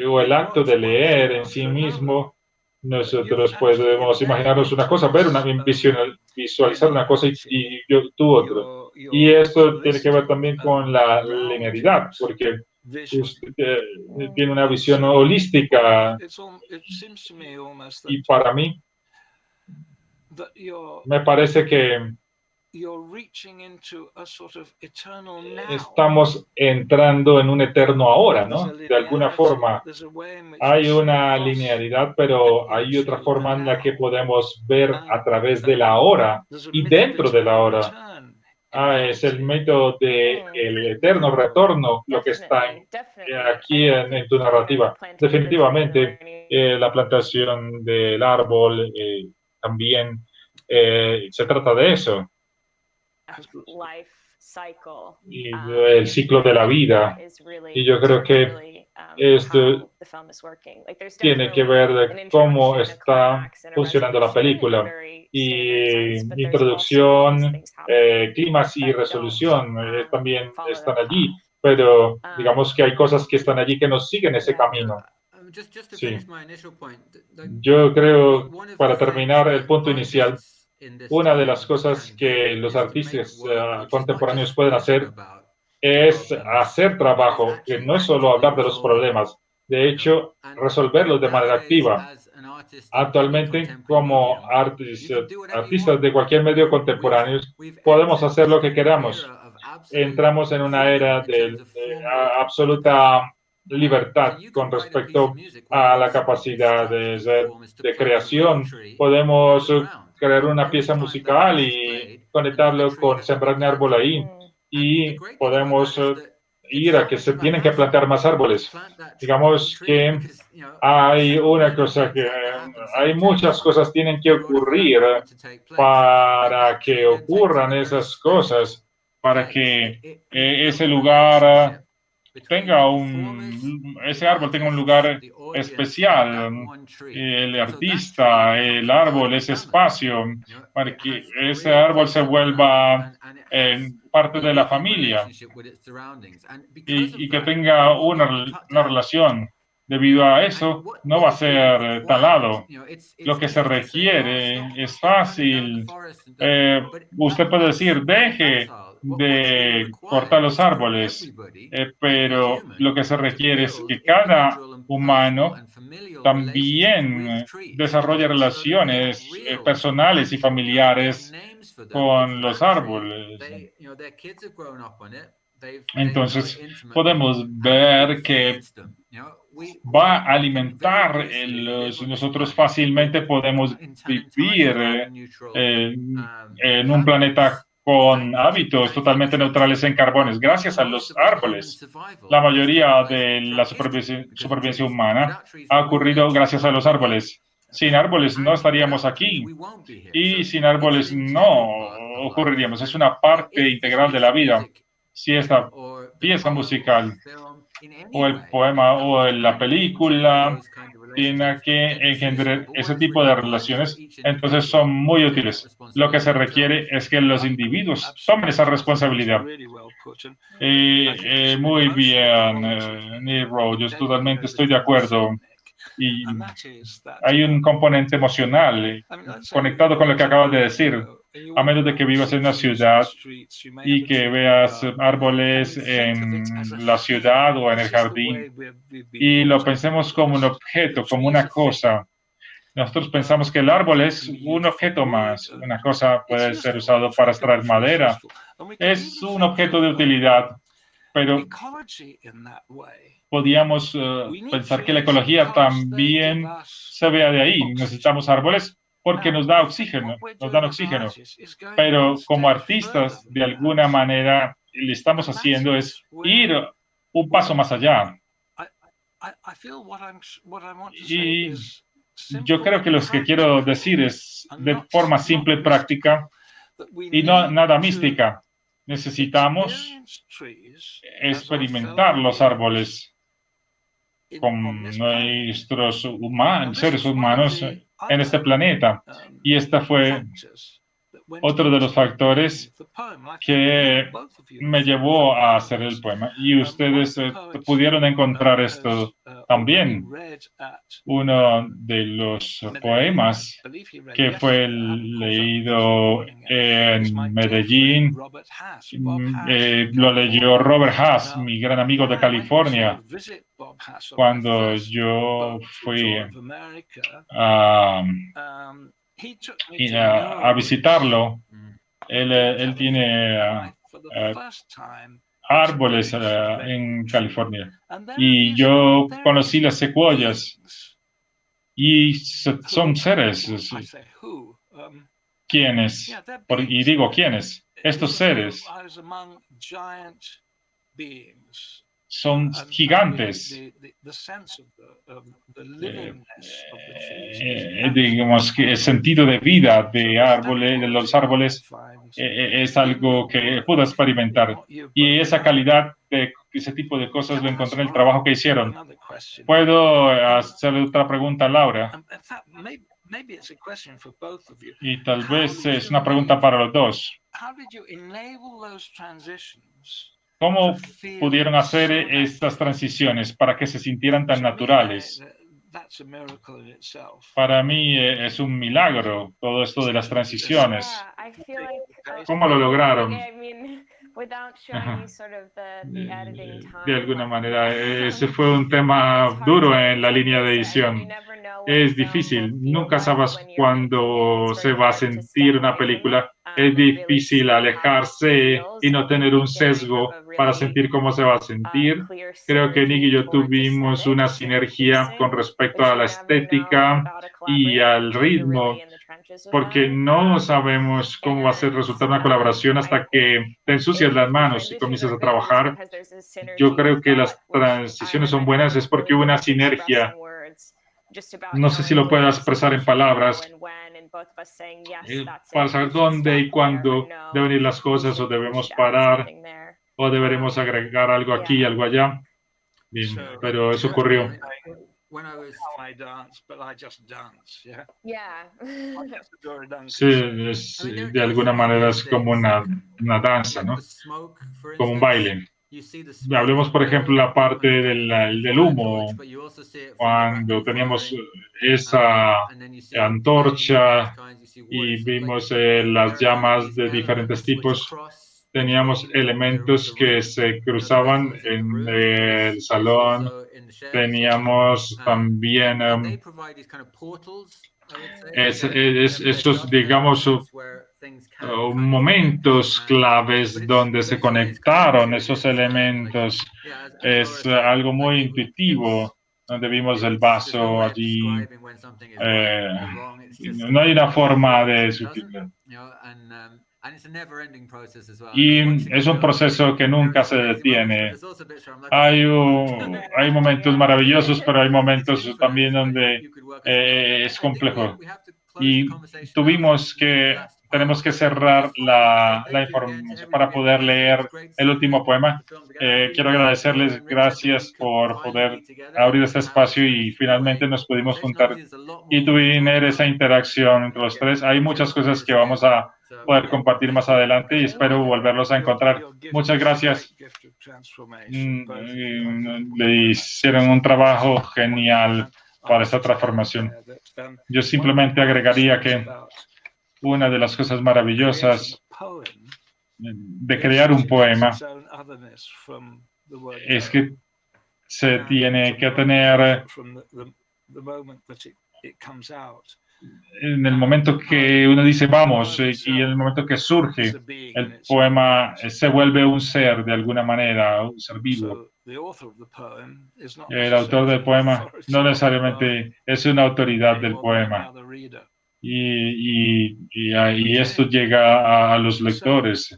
o el acto de leer en sí mismo, nosotros podemos imaginarnos una cosa, ver una visualizar una cosa y tú otro. Y esto tiene que ver también con la linealidad, porque usted tiene una visión holística, y para mí me parece que estamos entrando en un eterno ahora, ¿no? De alguna forma hay una linealidad, pero hay otra forma en la que podemos ver a través de la hora y dentro de la hora. Es el método del eterno retorno lo que está aquí en tu narrativa. Definitivamente, la plantación del árbol también se trata de eso. Y el ciclo de la vida. Y yo creo que esto tiene que ver de cómo está funcionando la película. Y introducción, clímax y resolución también están allí, pero digamos que hay cosas que están allí que nos siguen ese camino. Sí. Yo creo, para terminar el punto inicial, una de las cosas que los artistas contemporáneos pueden hacer es hacer trabajo, que no es solo hablar de los problemas, de hecho, resolverlos de manera activa. Actualmente, como artistas de cualquier medio contemporáneo, podemos hacer lo que queramos. Entramos en una era de absoluta libertad con respecto a la capacidad de creación. Podemos crear una pieza musical y conectarlo con sembrar un árbol ahí, y podemos ir a que se tienen que plantar más árboles. Digamos que hay una cosa que hay muchas cosas tienen que ocurrir para que ocurran esas cosas, para que ese lugar ese árbol tenga un lugar especial, el artista, el árbol, ese espacio, para que ese árbol se vuelva parte de la familia y que tenga una relación. Debido a eso, no va a ser talado. Lo que se requiere es fácil. Usted puede decir, deje de cortar los árboles, pero lo que se requiere es que cada humano también desarrolle relaciones personales y familiares con los árboles. Entonces, podemos ver que va a alimentar nosotros fácilmente podemos vivir en un planeta con hábitos totalmente neutrales en carbones, gracias a los árboles. La mayoría de la supervivencia humana ha ocurrido gracias a los árboles. Sin árboles no estaríamos aquí, y sin árboles no ocurriríamos. Es una parte integral de la vida. Si esta pieza musical o el poema o la película tiene que engendrar ese tipo de relaciones, entonces son muy útiles. Lo que se requiere es que los individuos tomen esa responsabilidad. Muy bien, Nero, yo totalmente estoy de acuerdo. Y hay un componente emocional conectado con lo que acabas de decir. A menos de que vivas en una ciudad y que veas árboles en la ciudad o en el jardín y lo pensemos como un objeto, como una cosa. Nosotros pensamos que el árbol es un objeto más. Una cosa puede ser usado para extraer madera. Es un objeto de utilidad, pero podríamos pensar que la ecología también se vea de ahí. Necesitamos árboles porque nos dan oxígeno, pero como artistas, de alguna manera, le estamos haciendo es ir un paso más allá. Y yo creo que lo que quiero decir es, de forma simple y práctica, y no nada mística, necesitamos experimentar los árboles con nuestros seres humanos en este planeta. Y esta fue otro de los factores que me llevó a hacer el poema. Y ustedes pudieron encontrar esto también. Uno de los poemas que fue leído en Medellín, lo leyó Robert Hass, mi gran amigo de California, cuando yo fui a visitarlo. Él tiene árboles en California y yo conocí las secuoyas y son seres. ¿Quiénes? Y digo ¿quiénes? Estos seres son gigantes. Digamos que el sentido de vida de los árboles es algo que puedo experimentar. Y esa calidad de ese tipo de cosas lo encontré en el trabajo que hicieron. ¿Puedo hacerle otra pregunta a Laura? Y tal vez es una pregunta para los dos. ¿Cómo pudieron hacer estas transiciones para que se sintieran tan naturales? Para mí es un milagro todo esto de las transiciones. ¿Cómo lo lograron? De alguna manera, ese fue un tema duro en la línea de edición. Es difícil, nunca sabes cuándo se va a sentir una película. Es difícil alejarse y no tener un sesgo para sentir cómo se va a sentir. Creo que Nick y yo tuvimos una sinergia con respecto a la estética y al ritmo, porque no sabemos cómo va a ser resultar una colaboración hasta que te ensucias las manos y comienzas a trabajar. Yo creo que las transiciones son buenas es porque hubo una sinergia. No sé si lo puedo expresar en palabras, para saber dónde y cuándo deben ir las cosas, o debemos parar, o deberemos agregar algo aquí, algo allá. Bien, pero eso ocurrió. Sí, de alguna manera es como una danza, ¿no? Como un baile. Hablemos, por ejemplo, la parte del humo, cuando teníamos esa antorcha y vimos las llamas de diferentes tipos. Teníamos elementos que se cruzaban en el salón. Teníamos también estos, digamos, momentos claves donde se conectaron esos elementos. Es algo muy intuitivo, donde vimos el vaso allí. No hay una forma de sustituirlo. Y es un proceso que nunca se detiene. Hay momentos maravillosos, pero hay momentos también donde es complejo. Y tenemos que cerrar la información para poder leer el último poema. Quiero agradecerles, gracias por poder abrir este espacio y finalmente nos pudimos juntar y tener esa interacción entre los tres. Hay muchas cosas que vamos a poder compartir más adelante y espero volverlos a encontrar. Muchas gracias. Le hicieron un trabajo genial para esta transformación. Yo simplemente agregaría que una de las cosas maravillosas de crear un poema es que se tiene que tener en el momento que uno dice vamos y en el momento que surge el poema se vuelve un ser de alguna manera, un ser vivo. El autor del poema no necesariamente es una autoridad del poema. Y esto llega a los lectores.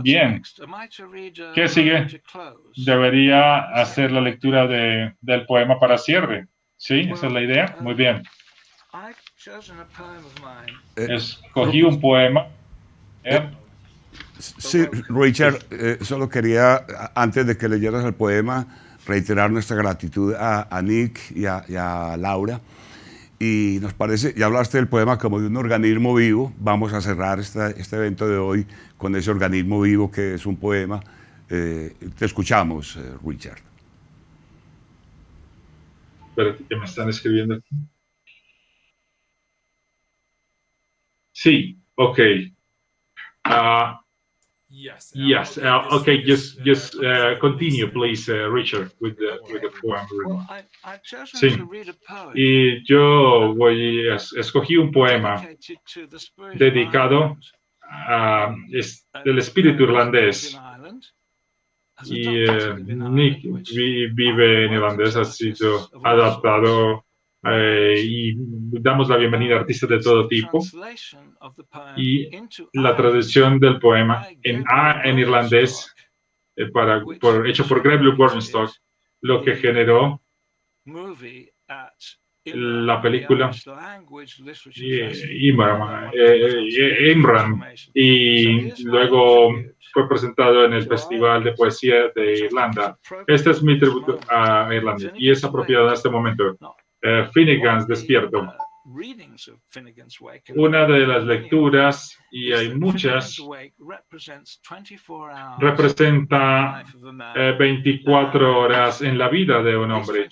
Bien, ¿qué sigue? Debería hacer la lectura del poema para cierre. ¿Sí? ¿Esa es la idea? Muy bien. Escogí un poema. Sí, Richard, solo quería, antes de que leyeras el poema, reiterar nuestra gratitud a Nick y a Laura. Y nos parece, ya hablaste del poema como de un organismo vivo, vamos a cerrar este evento de hoy con ese organismo vivo que es un poema. Te escuchamos, Richard. Espérate, que me están escribiendo aquí. Sí, okay. Yes. Okay. Just continue, please, Richard, with the poem. Well, I've chosen Sí. to read a poem Y yo escogí un poema dedicated to the spirit of dedicado Ireland. del espíritu irlandés. Ireland has Y adopted to live in Nick Ireland, which vive en irlandés, ha sido adaptado y damos la bienvenida a artistas de todo tipo. Y la traducción del poema en irlandés hecho por Gabriel Burnstock, lo que generó la película Imran, y luego fue presentado en el Festival de Poesía de Irlanda. Este es mi tributo a Irlanda y es apropiado en este momento. Finnegan's Despierto. Una de las lecturas, y hay muchas, representa 24 horas en la vida de un hombre.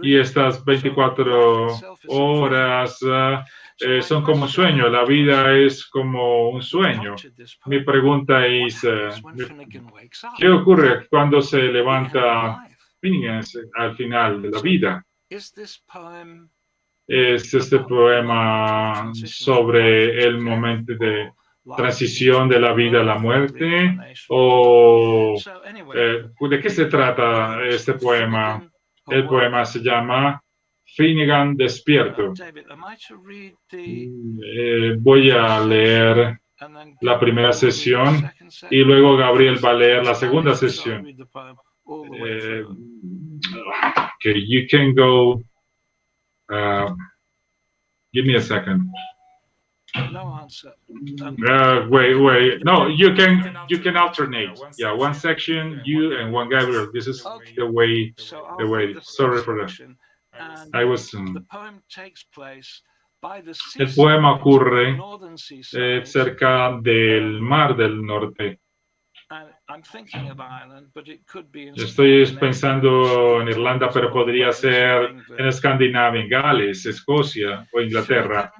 Y estas 24 horas son como un sueño. La vida es como un sueño. Mi pregunta es, ¿qué ocurre cuando se levanta Finnegan al final de la vida? Es este poema sobre el momento de transición de la vida a la muerte, o ¿de qué se trata este poema? El poema se llama Finnegan Despierto. Voy a leer la primera sesión y luego Gabriel va a leer la segunda sesión. Okay, you can go. Give me a second. No answer. Wait. No, you can alternate. Yeah, one section you and one Gabriel. This is the way. Sorry for that. I was. El poema ocurre cerca del Mar del Norte. Estoy pensando en Irlanda, pero podría ser en Escandinavia, en Gales, Escocia o Inglaterra.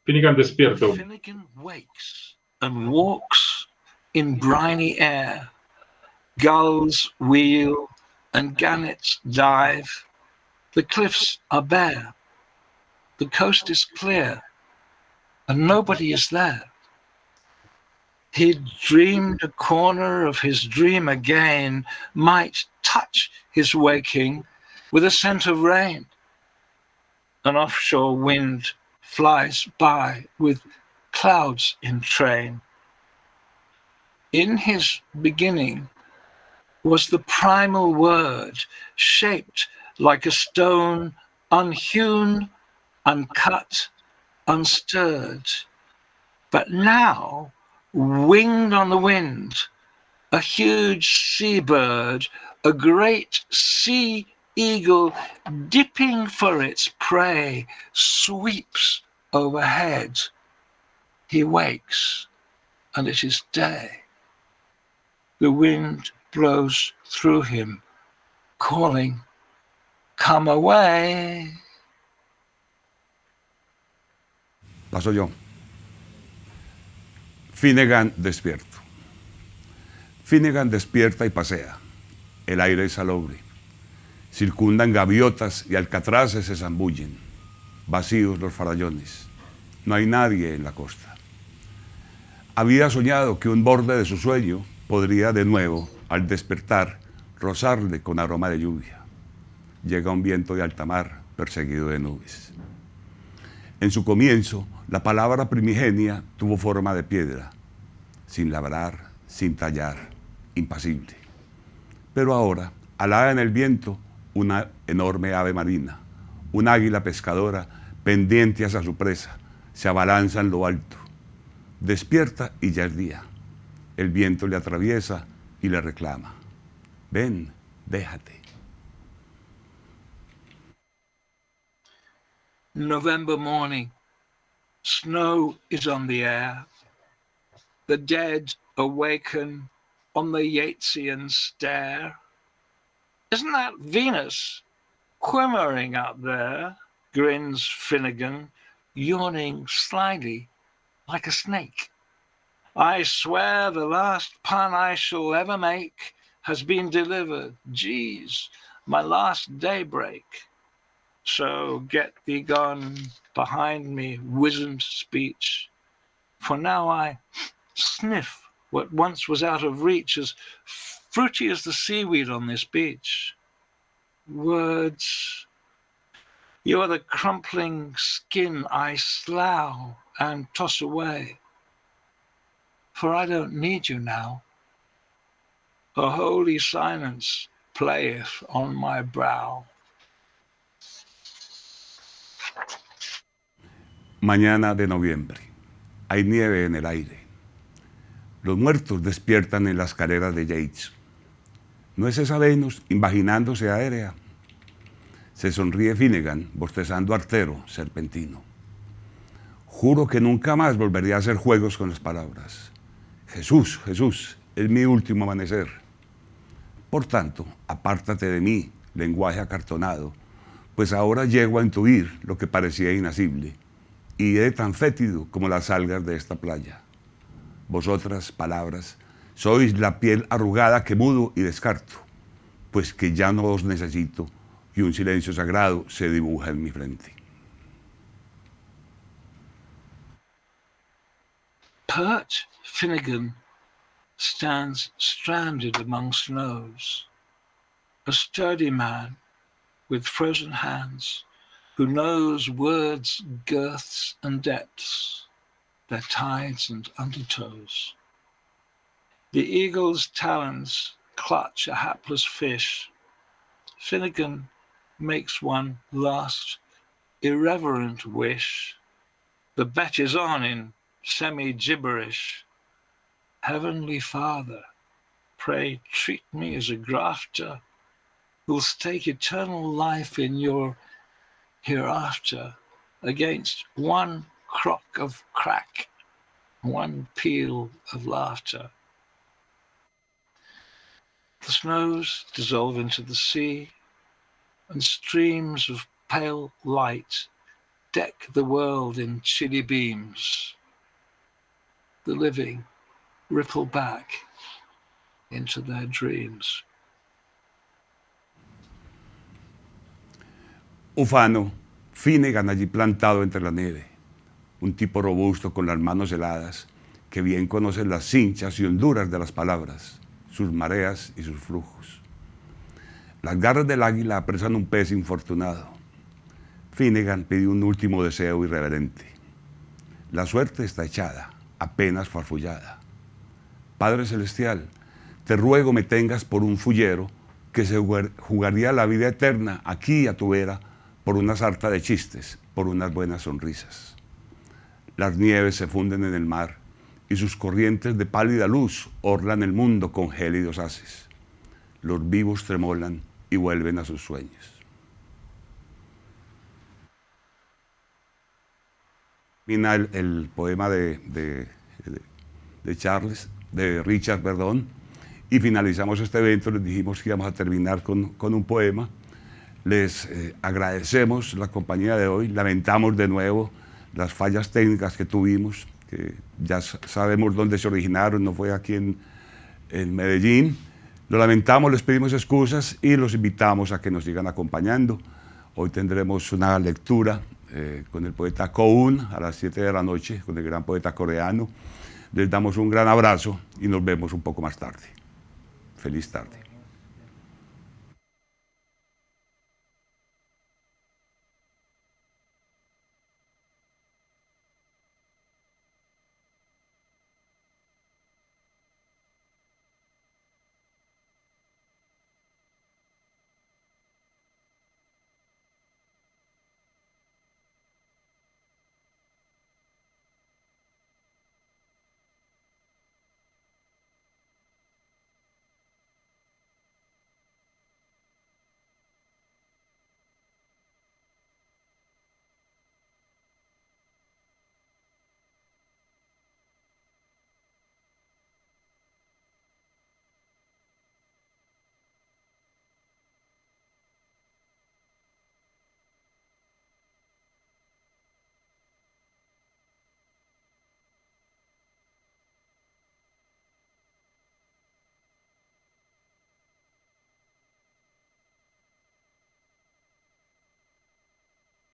Finnegan despierto. Finnegan wakes and walks in briny air. Gulls wheel and gannets dive. The cliffs are bare. The coast is clear, and nobody is there. He'd dreamed a corner of his dream again might touch his waking with a scent of rain. An offshore wind flies by with clouds in train. In his beginning was the primal word, shaped like a stone, unhewn, uncut, unstirred. But now, winged on the wind, a huge seabird, a great sea eagle dipping for its prey, sweeps overhead. He wakes, and it is day. The wind blows through him, calling, "Come away." Paso yo. Finnegan despierto. Finnegan despierta y pasea. El aire es salobre. Circundan gaviotas y alcatraces se zambullen. Vacíos los farallones. No hay nadie en la costa. Había soñado que un borde de su sueño podría de nuevo, al despertar, rozarle con aroma de lluvia. Llega un viento de alta mar perseguido de nubes. En su comienzo, la palabra primigenia tuvo forma de piedra, sin labrar, sin tallar, impasible. Pero ahora, alada en el viento, una enorme ave marina, un águila pescadora pendiente hacia su presa, se abalanza en lo alto. Despierta y ya es día. El viento le atraviesa y le reclama. Ven, déjate. November morning. Snow is on the air. The dead awaken on the Yeatsian stair. Isn't that Venus quimmering up there? Grins Finnegan, yawning slyly like a snake. I swear the last pun I shall ever make has been delivered. Geez, my last daybreak. So get thee gone behind me, wizened speech. For now I sniff what once was out of reach, as fruity as the seaweed on this beach. Words, you are the crumpling skin I slough and toss away. For I don't need you now. A holy silence playeth on my brow. Mañana de noviembre. Hay nieve en el aire. Los muertos despiertan en las escaleras de Yates. ¿No es esa Venus imaginándose aérea? Se sonríe Finnegan, bostezando artero, serpentino. Juro que nunca más volvería a hacer juegos con las palabras. Jesús, Jesús, es mi último amanecer. Por tanto, apártate de mí, lenguaje acartonado, pues ahora llego a intuir lo que parecía inasible, y de tan fétido como las algas de esta playa. Vosotras, palabras, sois la piel arrugada que mudo y descarto, pues que ya no os necesito, y un silencio sagrado se dibuja en mi frente. Pert Finnegan stands stranded among snows, a sturdy man with frozen hands, who knows words' girths and depths, their tides and undertows. The eagle's talons clutch a hapless fish. Finnegan makes one last irreverent wish. The bet is on in semi-gibberish. Heavenly Father, pray treat me as a grafter who'll stake eternal life in your hereafter against one crock of crack, one peal of laughter. The snows dissolve into the sea, and streams of pale light deck the world in chilly beams. The living ripple back into their dreams. Ufano, Finnegan allí plantado entre la nieve, un tipo robusto con las manos heladas, que bien conoce las cinchas y honduras de las palabras, sus mareas y sus flujos. Las garras del águila apresan un pez infortunado. Finnegan pidió un último deseo irreverente. La suerte está echada, apenas farfullada. Padre Celestial, te ruego me tengas por un fullero que se jugaría la vida eterna aquí a tu vera por una sarta de chistes, por unas buenas sonrisas. Las nieves se funden en el mar y sus corrientes de pálida luz orlan el mundo con gélidos haces. Los vivos tremolan y vuelven a sus sueños. Termina el poema de Richard, perdón, y finalizamos este evento. Les dijimos que íbamos a terminar con un poema. Les agradecemos la compañía de hoy, lamentamos de nuevo las fallas técnicas que tuvimos, que ya sabemos dónde se originaron, no fue aquí en Medellín. Lo lamentamos, les pedimos excusas y los invitamos a que nos sigan acompañando. Hoy tendremos una lectura con el poeta Ko Un a las 7 de la noche, con el gran poeta coreano. Les damos un gran abrazo y nos vemos un poco más tarde. Feliz tarde.